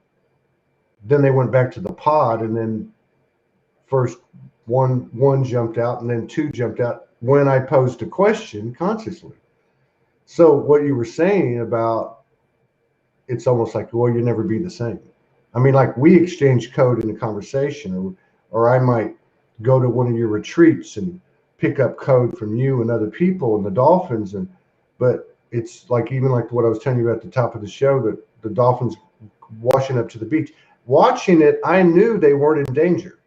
Speaker 1: Then they went back to the pod, and then first one jumped out, and then two jumped out when I posed a question consciously. So what you were saying about, it's almost like, well, you'll never be the same. I mean, like we exchange code in a conversation, or I might go to one of your retreats and pick up code from you and other people and the dolphins, but it's like, even like what I was telling you at the top of the show, that the dolphins washing up to the beach, watching it, I knew they weren't in danger.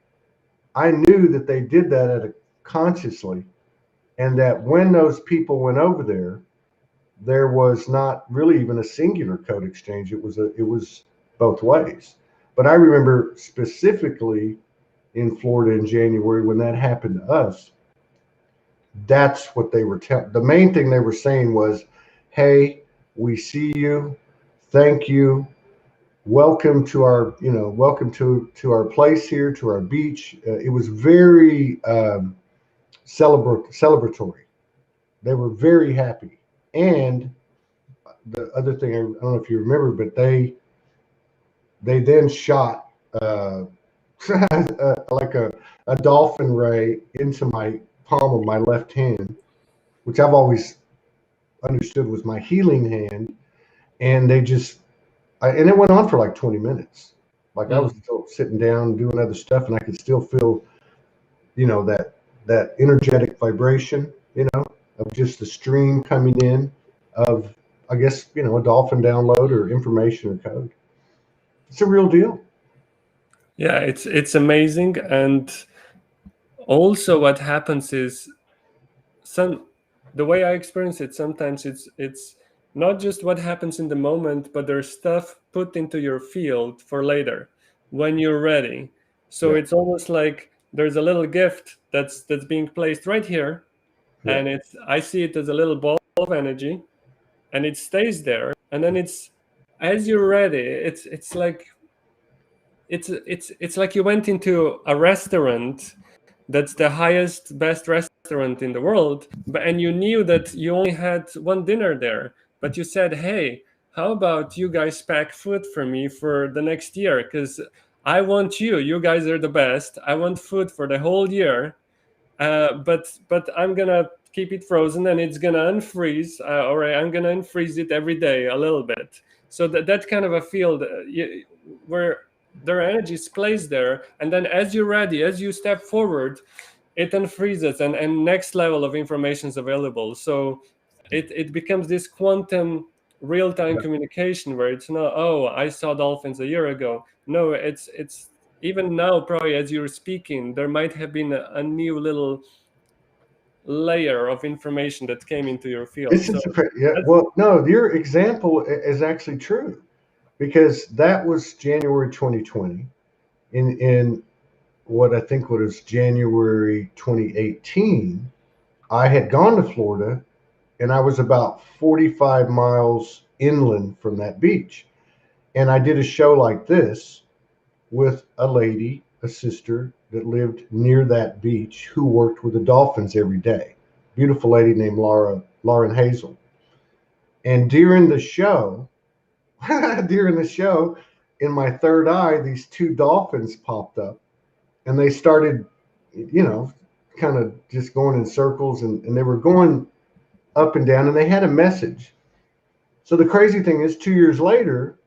Speaker 1: I knew that they did that consciously and that when those people went over there, there was not really even a singular code exchange. It was both ways. But I remember specifically in Florida in January when that happened to us. That's what they were telling. The main thing they were saying was, "Hey, we see you. Thank you. Welcome to our, welcome to our place here, to our beach." It was very celebratory. They were very happy. And the other thing, I don't know if you remember, but they then shot like a dolphin ray into my palm of my left hand, which I've always understood was my healing hand. And and it went on for like 20 minutes. Like I was still sitting down doing other stuff, and I could still feel, that energetic vibration, of just the stream coming in of, I guess, a dolphin download or information or code. It's a real deal.
Speaker 2: Yeah, it's amazing. And also what happens is the way I experience it, sometimes it's not just what happens in the moment, but there's stuff put into your field for later when you're ready. So
Speaker 1: Yeah.
Speaker 2: it's almost like there's a little gift that's being placed right here,
Speaker 1: Yeah.
Speaker 2: and I see it as a little ball of energy, and it stays there, and then it's as you're ready, it's like it's like you went into a restaurant that's the highest, best restaurant in the world, and you knew that you only had one dinner there, but you said, "Hey, how about you guys pack food for me for the next year? Because I want you guys are the best. I want food for the whole year, but I'm gonna keep it frozen and it's gonna unfreeze, or I'm gonna unfreeze it every day a little bit." So that kind of a field where their energy is placed there, and then as you're ready, as you step forward, it unfreezes, and next level of information is available. So it becomes this quantum real-time communication where it's not, "Oh, I saw dolphins a year ago." No, it's even now, probably as you're speaking, there might have been a new little layer of information that came into your field.
Speaker 1: It's
Speaker 2: So
Speaker 1: just yeah. Well, no, your example is actually true, because that was January 2020. In what I think was January 2018, I had gone to Florida, and I was about 45 miles inland from that beach. And I did a show like this with a lady, a sister that lived near that beach, who worked with the dolphins every day. Beautiful lady named Lauren Hazel. And during the show, in my third eye, these two dolphins popped up, and they started, kind of just going in circles, and they were going up and down, and they had a message. So the crazy thing is, 2 years later,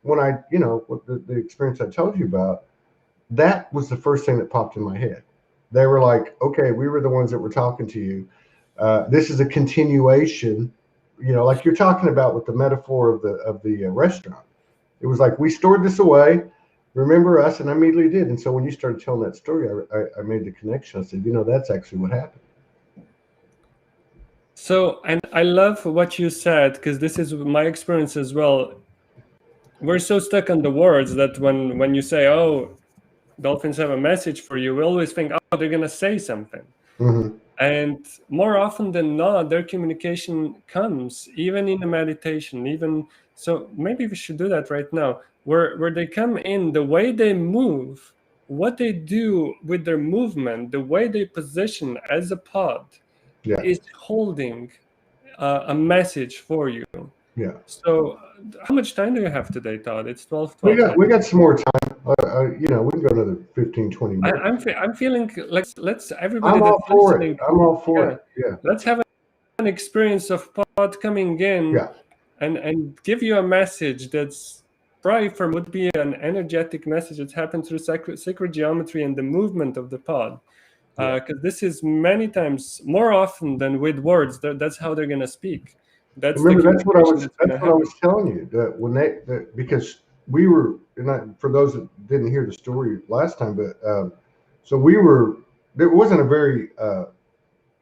Speaker 1: when what the experience I told you about, that was the first thing that popped in my head. They were like, "Okay, we were the ones that were talking to you. This is a continuation, like you're talking about with the metaphor of the restaurant. It was like, we stored this away. Remember us?" And I immediately did. And so when you started telling that story, I made the connection. I said, that's actually what happened.
Speaker 2: So, and I love what you said, because this is my experience as well. We're so stuck on the words that when you say, "Oh, dolphins have a message for you," we always think, "Oh, they're gonna say something."
Speaker 1: Mm-hmm.
Speaker 2: And more often than not, their communication comes even in a meditation. Even so, maybe we should do that right now, where they come in, the way they move, what they do with their movement, the way they position as a pod,
Speaker 1: Yeah.
Speaker 2: is holding a message for you.
Speaker 1: Yeah.
Speaker 2: So, how much time do you have today, Todd? It's 12.
Speaker 1: We got some more time. We can go another 15, 20 minutes.
Speaker 2: I'm feeling like let's everybody
Speaker 1: I'm all
Speaker 2: that's
Speaker 1: for it.
Speaker 2: listening.
Speaker 1: I'm all for
Speaker 2: Yeah,
Speaker 1: it. Yeah.
Speaker 2: let's have an experience of pod coming in,
Speaker 1: Yeah.
Speaker 2: and give you a message that's probably would be an energetic message that's happened through sacred geometry and the movement of the pod. Because this is many times more often than with words. That's how they're gonna speak. That's the
Speaker 1: Remember, that's what I
Speaker 2: communication
Speaker 1: was.
Speaker 2: that's
Speaker 1: That's
Speaker 2: gonna
Speaker 1: what I
Speaker 2: happen.
Speaker 1: was telling you. That when because we were, for those that didn't hear the story last time, but so we were. There wasn't a very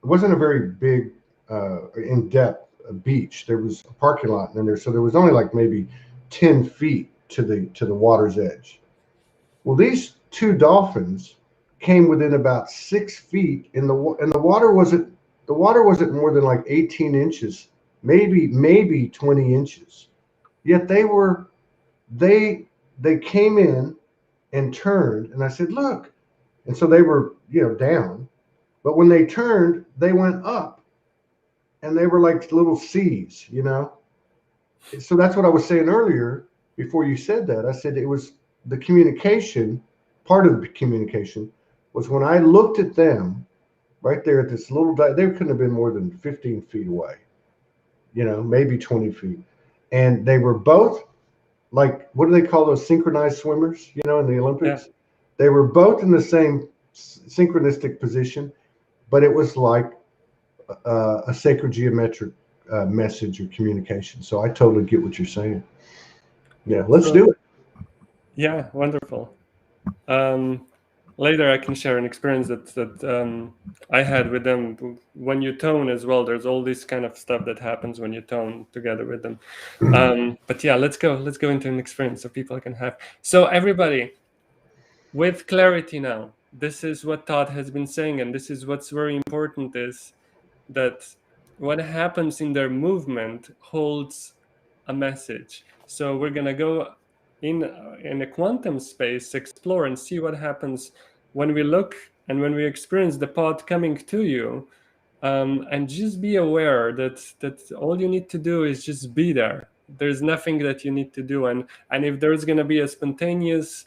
Speaker 1: it wasn't a very big, in-depth beach. There was a parking lot in there, so there was only like maybe 10 feet to the water's edge. Well, these two dolphins came within about 6 feet, and the water wasn't more than like 18 inches, maybe 20 inches. Yet they they came in and turned, and I said, "Look," and so they were down, but when they turned, they went up, and they were like little C's. So that's what I was saying earlier before you said that. I said it was the communication, part of the communication was when I looked at them right there at this little, they couldn't have been more than 15 feet away, maybe 20 feet. And they were both like, what do they call those synchronized swimmers, in the Olympics?
Speaker 2: Yeah.
Speaker 1: They were both in the same synchronistic position, but it was like a sacred geometric message or communication. So I totally get what you're saying. Yeah, let's do it.
Speaker 2: Yeah, wonderful. Later, I can share an experience that I had with them. When you tone as well, there's all this kind of stuff that happens when you tone together with them. But yeah, let's go into an experience so people can have. So everybody, with clarity now, this is what Todd has been saying, and this is what's very important is that what happens in their movement holds a message. So we're gonna go in a quantum space, explore and see what happens when we look and when we experience the pod coming to you, and just be aware that all you need to do is just be there. There's nothing that you need to do, and if there's gonna be a spontaneous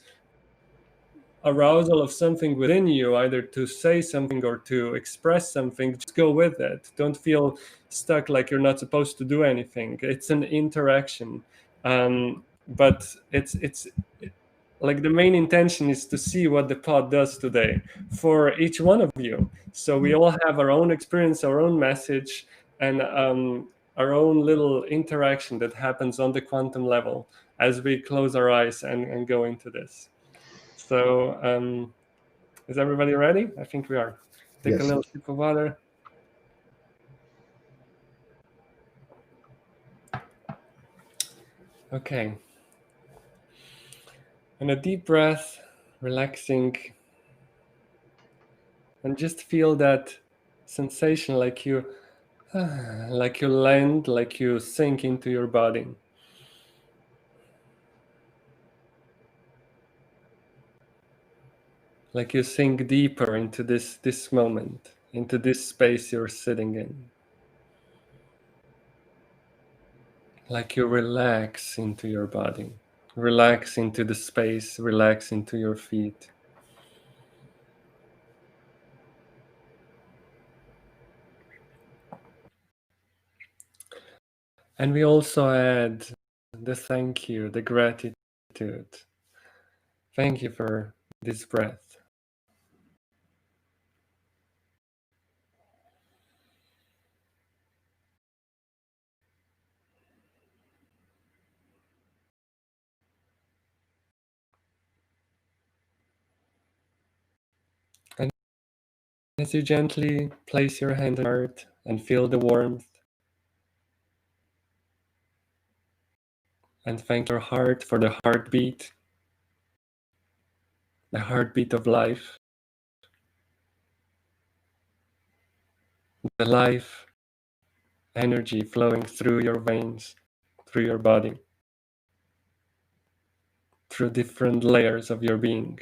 Speaker 2: arousal of something within you, either to say something or to express something, just go with it. Don't feel stuck like you're not supposed to do anything. It's an interaction, but it's like the main intention is to see what the pod does today for each one of you. So we all have our own experience, our own message, and our own little interaction that happens on the quantum level as we close our eyes and go into this. So, is everybody ready? I think we are. Take a
Speaker 1: Yes.
Speaker 2: little sip of water. Okay. And a deep breath, relaxing, and just feel that sensation like you land, like you sink into your body. Like you sink deeper into this moment, into this space you're sitting in. Like you relax into your body, relax into the space, relax into your feet. And we also add the thank you, the gratitude. Thank you for this breath. And as you gently place your hand on your heart and feel the warmth, and thank your heart for the heartbeat of life, the life energy flowing through your veins, through your body, through different layers of your being.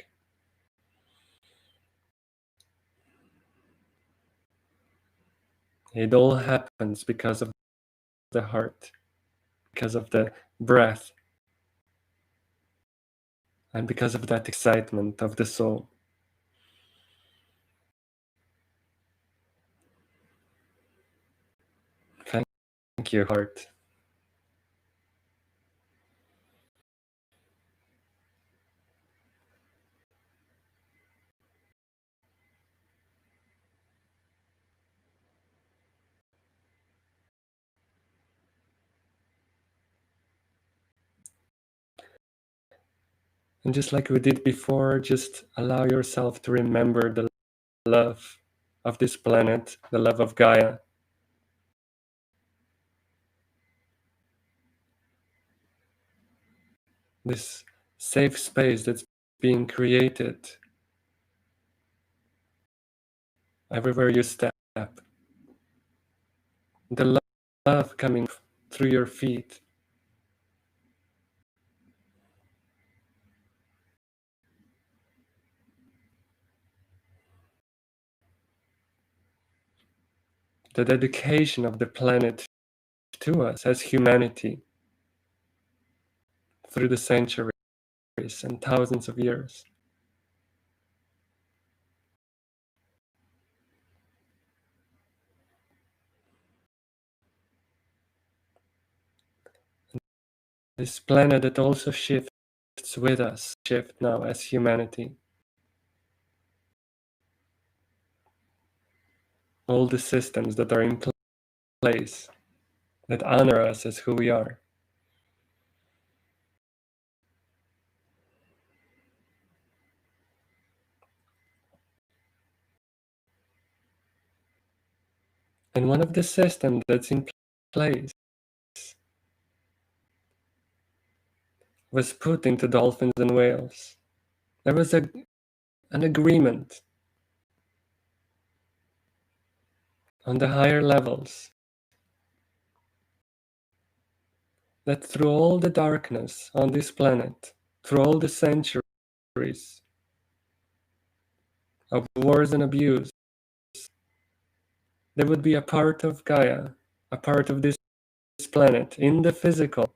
Speaker 2: It all happens because of the heart, because of the breath, and because of that excitement of the soul. Thank you, heart. And just like we did before, just allow yourself to remember the love of this planet, the love of Gaia. This safe space that's being created everywhere you step. The love coming through your feet. The dedication of the planet to us as humanity through the centuries and thousands of years. This planet that also shifts with us, shift now as humanity. All the systems that are in place that honor us as who we are. And one of the systems that's in place was put into dolphins and whales. There was an agreement on the higher levels that through all the darkness on this planet, through all the centuries of wars and abuse, there would be a part of Gaia, a part of this planet in the physical,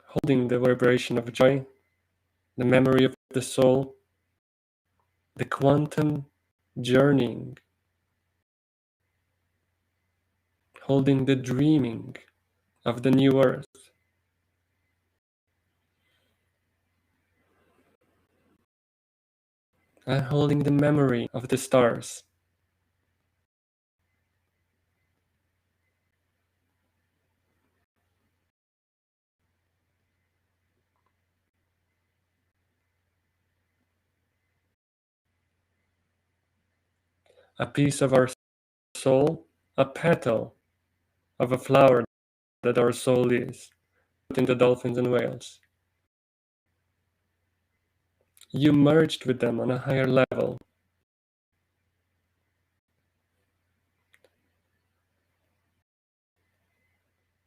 Speaker 2: holding the vibration of joy, the memory of the soul, the quantum journeying, holding the dreaming of the new earth. And holding the memory of the stars. A piece of our soul, a petal of a flower that our soul is, put into dolphins and whales. You merged with them on a higher level.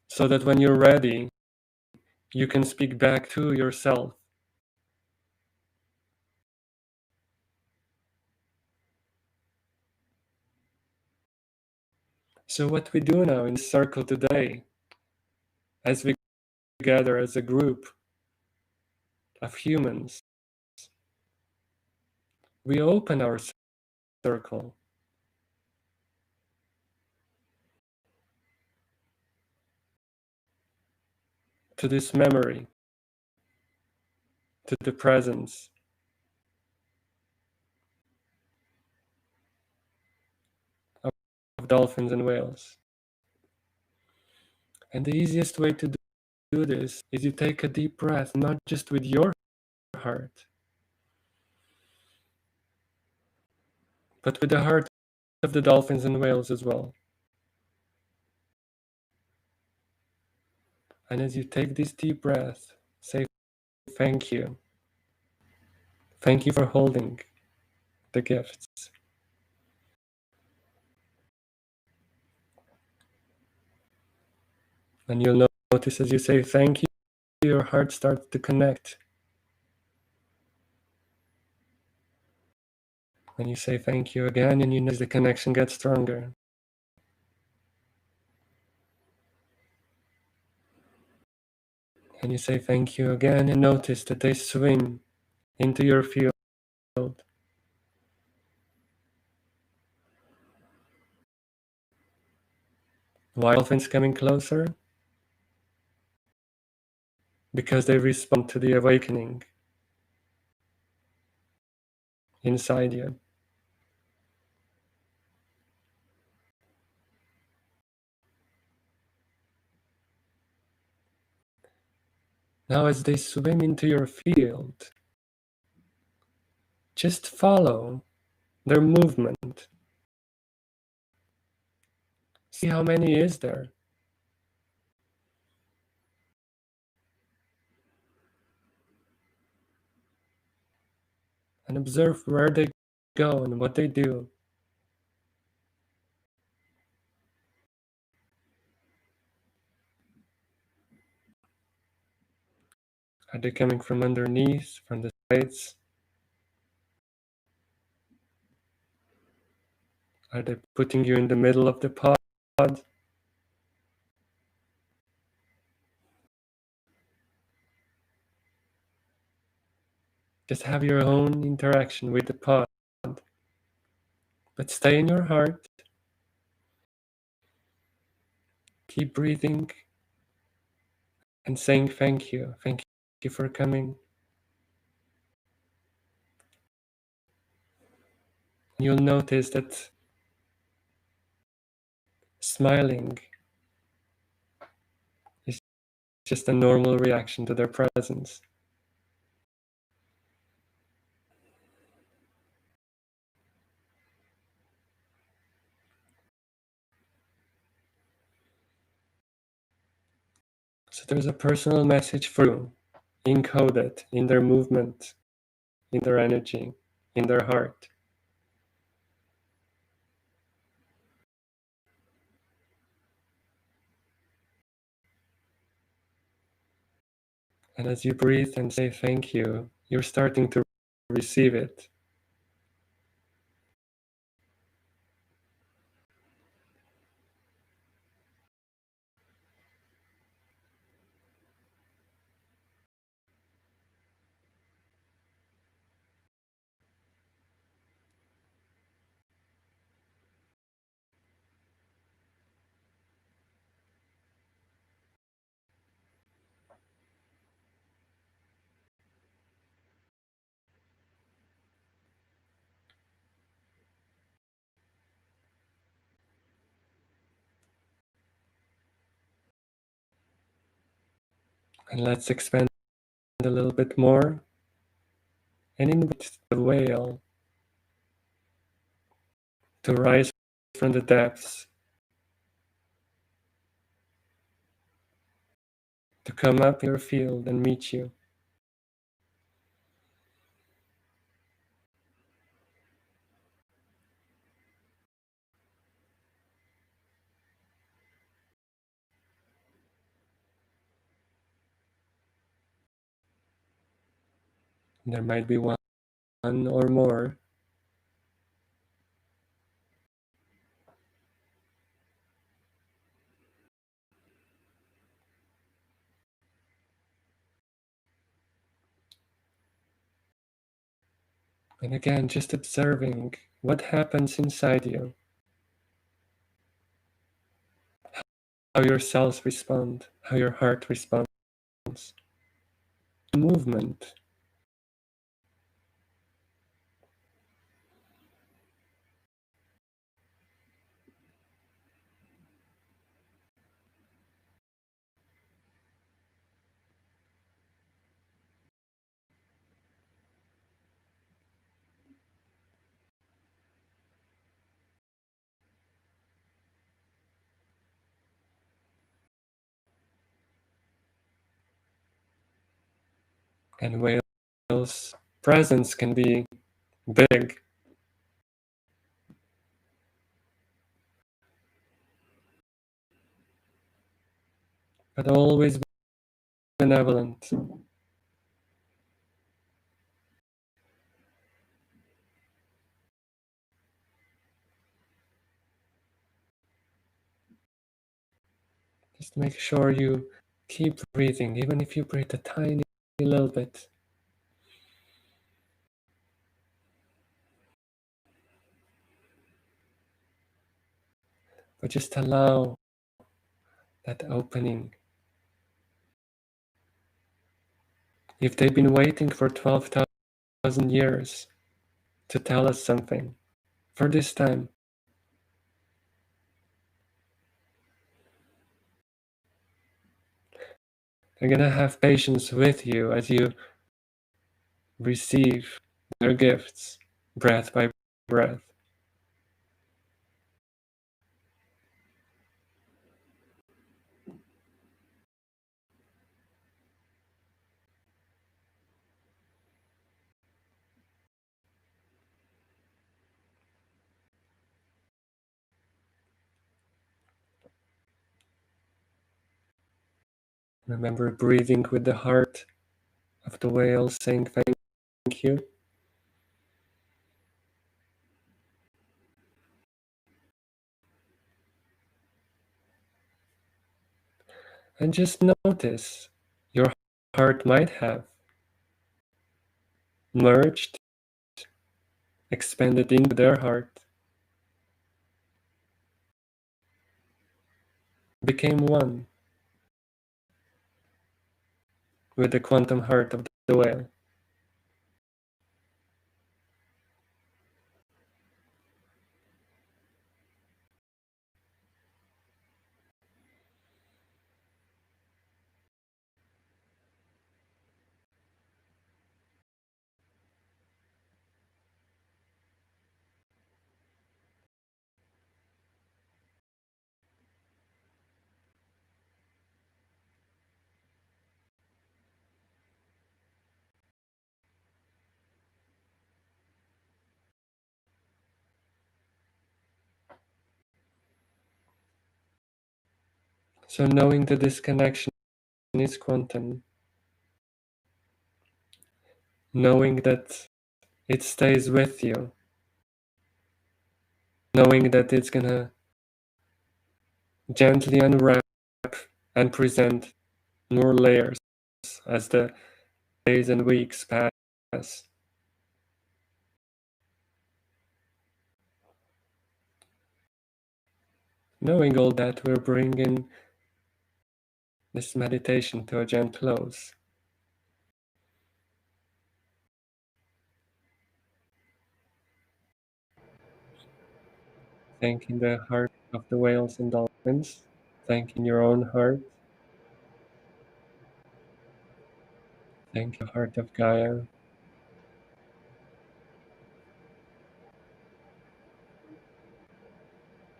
Speaker 2: So that when you're ready, you can speak back to yourself. So what we do now in the circle today, as we gather as a group of humans, we open our circle to this memory, to the presence of dolphins and whales. And the easiest way to do this is you take a deep breath, not just with your heart, but with the heart of the dolphins and whales as well. And as you take this deep breath, say thank you. Thank you for holding the gifts. And you'll notice as you say thank you, your heart starts to connect. And you say thank you again, and you notice the connection gets stronger. And you say thank you again, and notice that they swim into your field. Why are dolphins coming closer? Because they respond to the awakening inside you. Now as they swim into your field, Just follow their movement. See how many is there. And observe where they go and what they do. Are they coming from underneath, from the sides? Are they putting you in the middle of the pod? Just have your own interaction with the pod. But stay in your heart. Keep breathing and saying thank you. Thank you for coming. You'll notice that smiling is just a normal reaction to their presence. So there's a personal message for you, encoded in their movement, in their energy, in their heart. And as you breathe and say thank you, you're starting to receive it. And let's expand a little bit more and invite the whale to rise from the depths, to come up your field and meet you. There might be one or more. And again, just observing what happens inside you, how your cells respond, how your heart responds, movement. And whales' presence can be big, but always benevolent. Just make sure you keep breathing, even if you breathe a tiny little bit. But just allow that opening. If they've been waiting for 12,000 years to tell us something, for this time, they're gonna have patience with you as you receive their gifts, breath by breath. Remember breathing with the heart of the whale, saying thank you. And just notice your heart might have merged, expanded into their heart, became one with the quantum heart of the whale. So knowing that this connection is quantum, knowing that it stays with you, knowing that it's gonna gently unwrap and present more layers as the days and weeks pass. Knowing all that, we're bringing this meditation to a gentle close. Thanking the heart of the whales and dolphins, thanking your own heart, thank the heart of Gaia,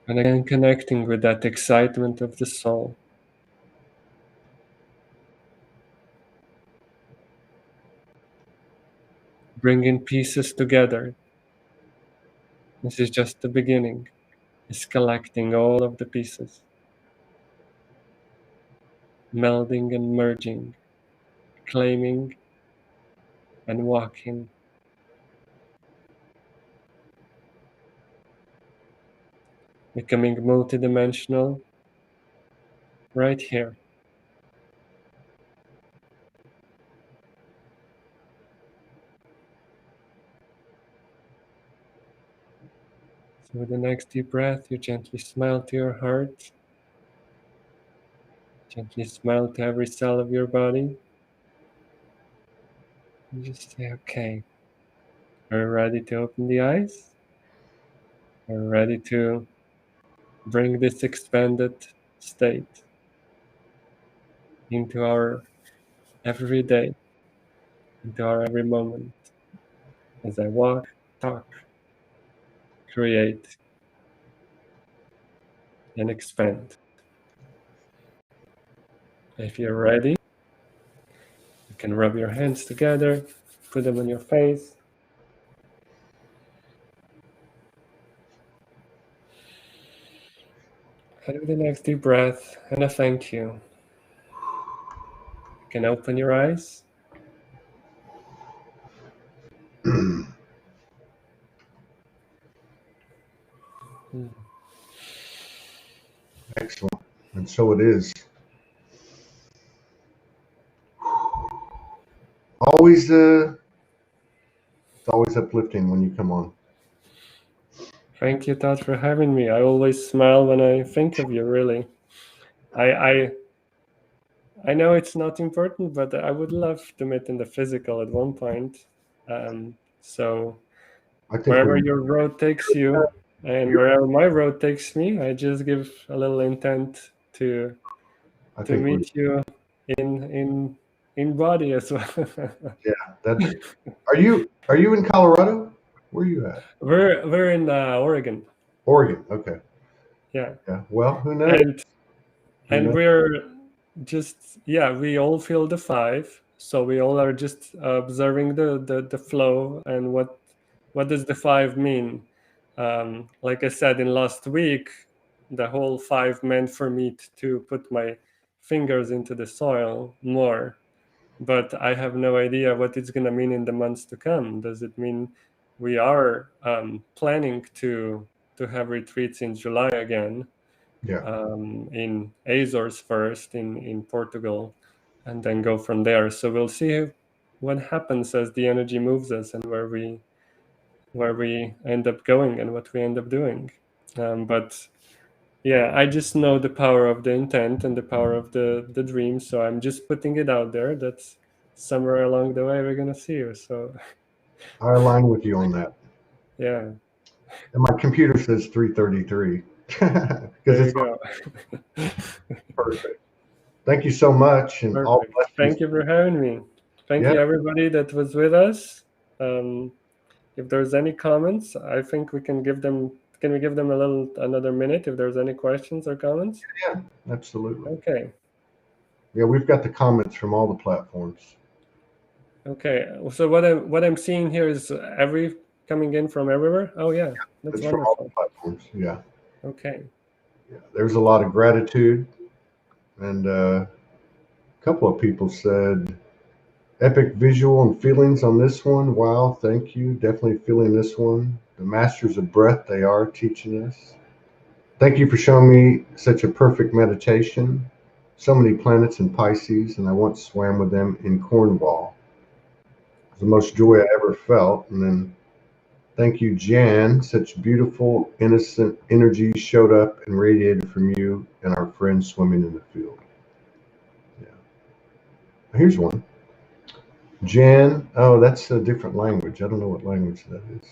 Speaker 2: and again connecting with that excitement of the soul. Bringing pieces together. This is just the beginning. It's collecting all of the pieces, melding and merging, claiming and walking, becoming multidimensional right here. So with the next deep breath, you gently smile to your heart, gently smile to every cell of your body, and just say, okay, are you ready to open the eyes? Are you ready to bring this expanded state into our every day, into our every moment, as I walk, talk, create, and expand. If you're ready, you can rub your hands together, put them on your face. And with the next deep breath and a thank you, you can open your eyes.
Speaker 1: Excellent. And so it is. Always, it's always uplifting when you come on.
Speaker 2: Thank you, Todd, for having me. I always smile when I think of you, really. I know it's not important, but I would love to meet in the physical at one point. So
Speaker 1: I think
Speaker 2: wherever
Speaker 1: we,
Speaker 2: your road takes you and wherever my road takes me, I just give a little intent to
Speaker 1: I think we,
Speaker 2: meet you in in body as well.
Speaker 1: Yeah, that's. Are you in Colorado? Where are you at?
Speaker 2: We're in Oregon.
Speaker 1: Oregon. Okay.
Speaker 2: Yeah,
Speaker 1: Yeah. Well, who knows?
Speaker 2: and
Speaker 1: Who knows?
Speaker 2: we're just, yeah, we all feel the five, so we all are just observing the flow and what does the five mean. Like I said in last week, the whole five meant for me to put my fingers into the soil more, but I have no idea what it's going to mean in the months to come. Does it mean we are planning to have retreats in July again,
Speaker 1: Yeah.
Speaker 2: in Azores first, in Portugal, and then go from there? So we'll see what happens as the energy moves us and where we end up going and what we end up doing. But yeah, I just know the power of the intent and the power of the dream. So I'm just putting it out there that somewhere along the way we're gonna see you. So
Speaker 1: I align with you on that.
Speaker 2: yeah,
Speaker 1: And my computer says 3:33 because
Speaker 2: there you
Speaker 1: it's
Speaker 2: go.
Speaker 1: perfect. Thank you so much, and all
Speaker 2: Perfect.
Speaker 1: blessings.
Speaker 2: Thank you for having me. Thank
Speaker 1: Yeah,
Speaker 2: you everybody that was with us. Um, if there's any comments, I think we can give them. Can we give them another minute if there's any questions or comments?
Speaker 1: yeah, absolutely.
Speaker 2: Okay.
Speaker 1: Yeah, we've got the comments from all the platforms.
Speaker 2: Okay. So what I'm seeing here is every coming in from everywhere. Oh yeah, that's
Speaker 1: It's from all the
Speaker 2: wonderful.
Speaker 1: platforms. Yeah,
Speaker 2: Okay.
Speaker 1: yeah. There's a lot of gratitude, and a couple of people said epic visual and feelings on this one. Wow, thank you. Definitely feeling this one. The masters of breath they are teaching us. Thank you for showing me such a perfect meditation. So many planets in Pisces, and I once swam with them in Cornwall. It was the most joy I ever felt. And then thank you, Jan. Such beautiful, innocent energy showed up and radiated from you and our friends swimming in the field. Yeah. Here's one. Jan. Oh, that's a different language. I don't know what language that is.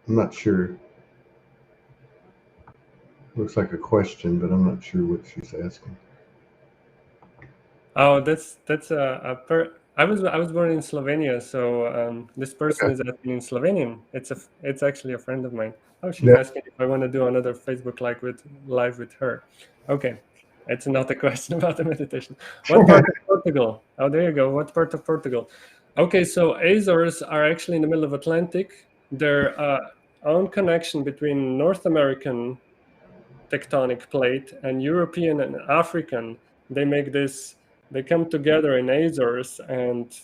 Speaker 1: I'm not sure. Looks like a question, but I'm not sure what she's asking.
Speaker 2: Oh, that's I was born in Slovenia, so this person
Speaker 1: Okay.
Speaker 2: is asking in Slovenian. It's actually a friend of mine. Oh, she's
Speaker 1: Yeah.
Speaker 2: asking if I want to do another Facebook live with her. Okay, it's not a question about the meditation. What part of Portugal? Oh, there you go. What part of Portugal? Okay, so Azores are actually in the middle of Atlantic. Their own connection between North American tectonic plate and European and African, they make this, they come together in Azores, and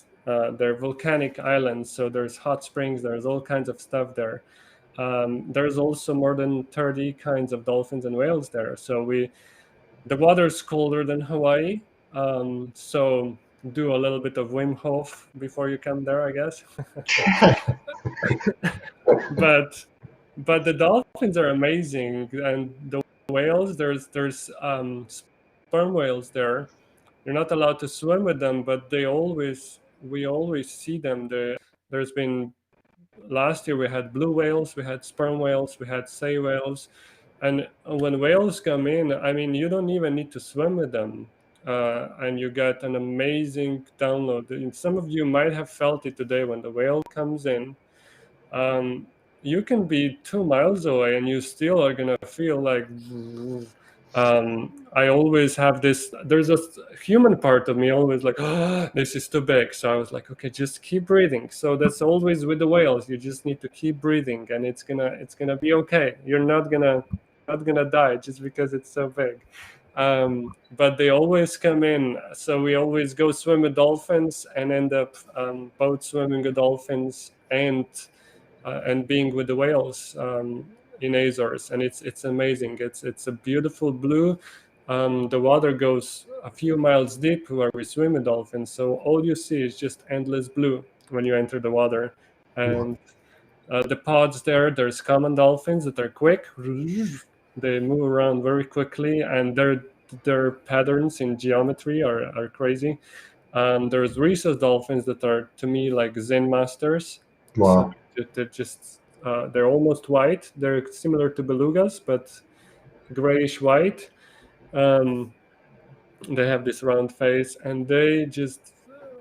Speaker 2: they're volcanic islands. So there's hot springs, there's all kinds of stuff there. There's also more than 30 kinds of dolphins and whales there. So the water's colder than Hawaii. So do a little bit of Wim Hof before you come there, I guess. but the dolphins are amazing, and the whales, there's sperm whales there. You're not allowed to swim with them, but we always see them. There's been, last year we had blue whales, we had sperm whales, we had sei whales. And when whales come in, I mean, you don't even need to swim with them, and you get an amazing download. And some of you might have felt it today when the whale comes in. You can be 2 miles away and you still are gonna feel like I always have this, there's a human part of me always like, oh, this is too big. So I was like, okay, just keep breathing. So that's always with the whales, you just need to keep breathing, and it's gonna be okay. You're not gonna die just because it's so big. But they always come in, so we always go swim with dolphins and end up both swimming with dolphins and being with the whales in Azores, and it's amazing. It's a beautiful blue. The water goes a few miles deep where we swim with dolphins, so all you see is just endless blue when you enter the water. And the pods there's common dolphins that are quick. They move around very quickly, and their patterns in geometry are crazy. There's rhesus dolphins that are, to me, like Zen masters. So
Speaker 1: Wow.
Speaker 2: they're just they're almost white. They're similar to belugas, but grayish white. Um, They have this round face, and they just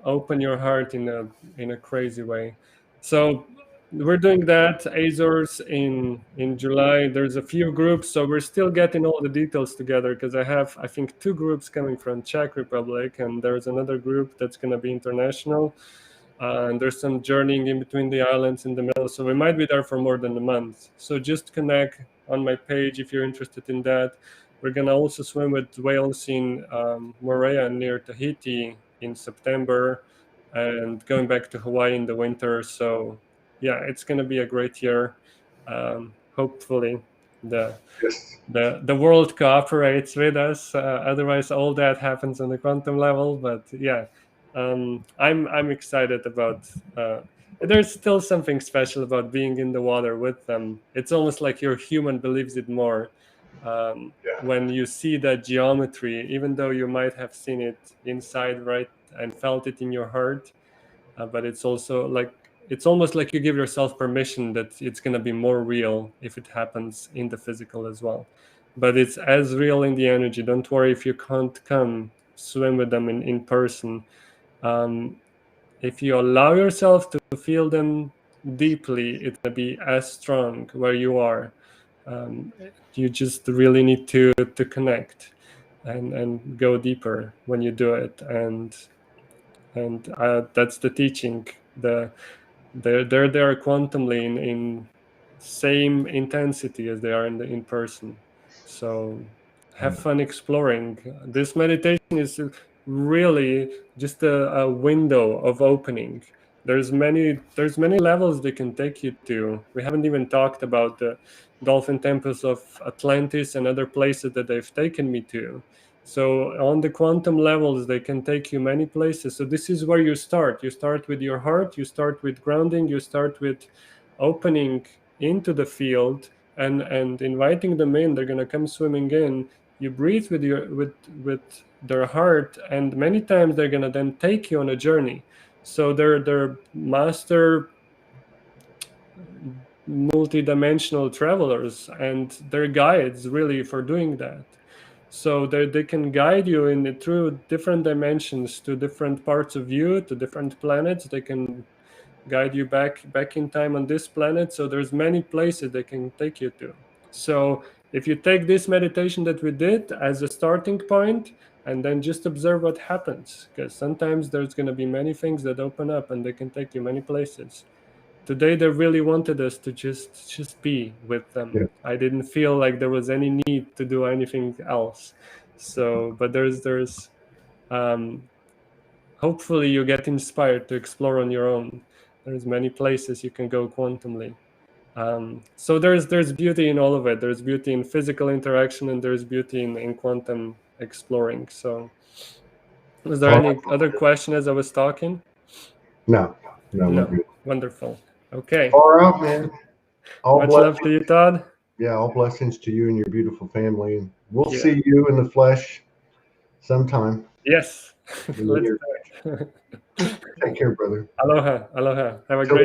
Speaker 2: open your heart in a crazy way. So we're doing that Azores in July. There's a few groups, so we're still getting all the details together, because I have, I think, 2 groups coming from Czech Republic, and there's another group that's going to be international. And there's some journeying in between the islands in the middle, so we might be there for more than a month. So just connect on my page if you're interested in that. We're gonna also swim with whales in Moorea near Tahiti in September, and going back to Hawaii in the winter. So yeah, it's gonna be a great year. Hopefully, the
Speaker 1: Yes.
Speaker 2: the world cooperates with us. Otherwise, all that happens on the quantum level. But yeah, I'm excited about. There's still something special about being in the water with them. It's almost like your human believes it more.
Speaker 1: Yeah.
Speaker 2: When you see that geometry, even though you might have seen it inside, right, and felt it in your heart, but it's also like, it's almost like you give yourself permission that it's going to be more real if it happens in the physical as well. But it's as real in the energy. Don't worry if you can't come swim with them in person. If you allow yourself to feel them deeply, it's going to be as strong where you are. You just really need to connect and go deeper when you do it. And that's the teaching. They're there quantumly in same intensity as they are in person. So have fun exploring. This meditation is really just a window of opening. There's many levels they can take you to. We haven't even talked about the dolphin temples of Atlantis and other places that they've taken me to. So on the quantum levels, they can take you many places. So this is where you start. You start with your heart, you start with grounding, you start with opening into the field and inviting them in. They're gonna come swimming in. You breathe with their heart, and many times they're gonna then take you on a journey. So they're master multi-dimensional travelers, and they're guides really for doing that. So they can guide you in through different dimensions to different parts of you, to different planets. They can guide you back in time on this planet. So there's many places they can take you to. So if you take this meditation that we did as a starting point, and then just observe what happens, because sometimes there's going to be many things that open up and they can take you many places. Today they really wanted us to just be with them.
Speaker 1: Yeah.
Speaker 2: I didn't feel like there was any need to do anything else. So but there's hopefully you get inspired to explore on your own. There's many places you can go quantumly. So there's beauty in all of it. There's beauty in physical interaction, and there's beauty in quantum exploring. So was there any other question as I was talking?
Speaker 1: No, we're
Speaker 2: No.
Speaker 1: good.
Speaker 2: Wonderful. Okay.
Speaker 1: Far out, man. All
Speaker 2: Much
Speaker 1: blessings.
Speaker 2: love to you, Todd.
Speaker 1: Yeah, all blessings to you and your beautiful family. And we'll
Speaker 2: Yeah.
Speaker 1: see you in the flesh sometime.
Speaker 2: Yes.
Speaker 1: in the
Speaker 2: Let's
Speaker 1: near
Speaker 2: do it.
Speaker 1: future. Take care, brother.
Speaker 2: Aloha. Aloha. Have a
Speaker 1: Till
Speaker 2: great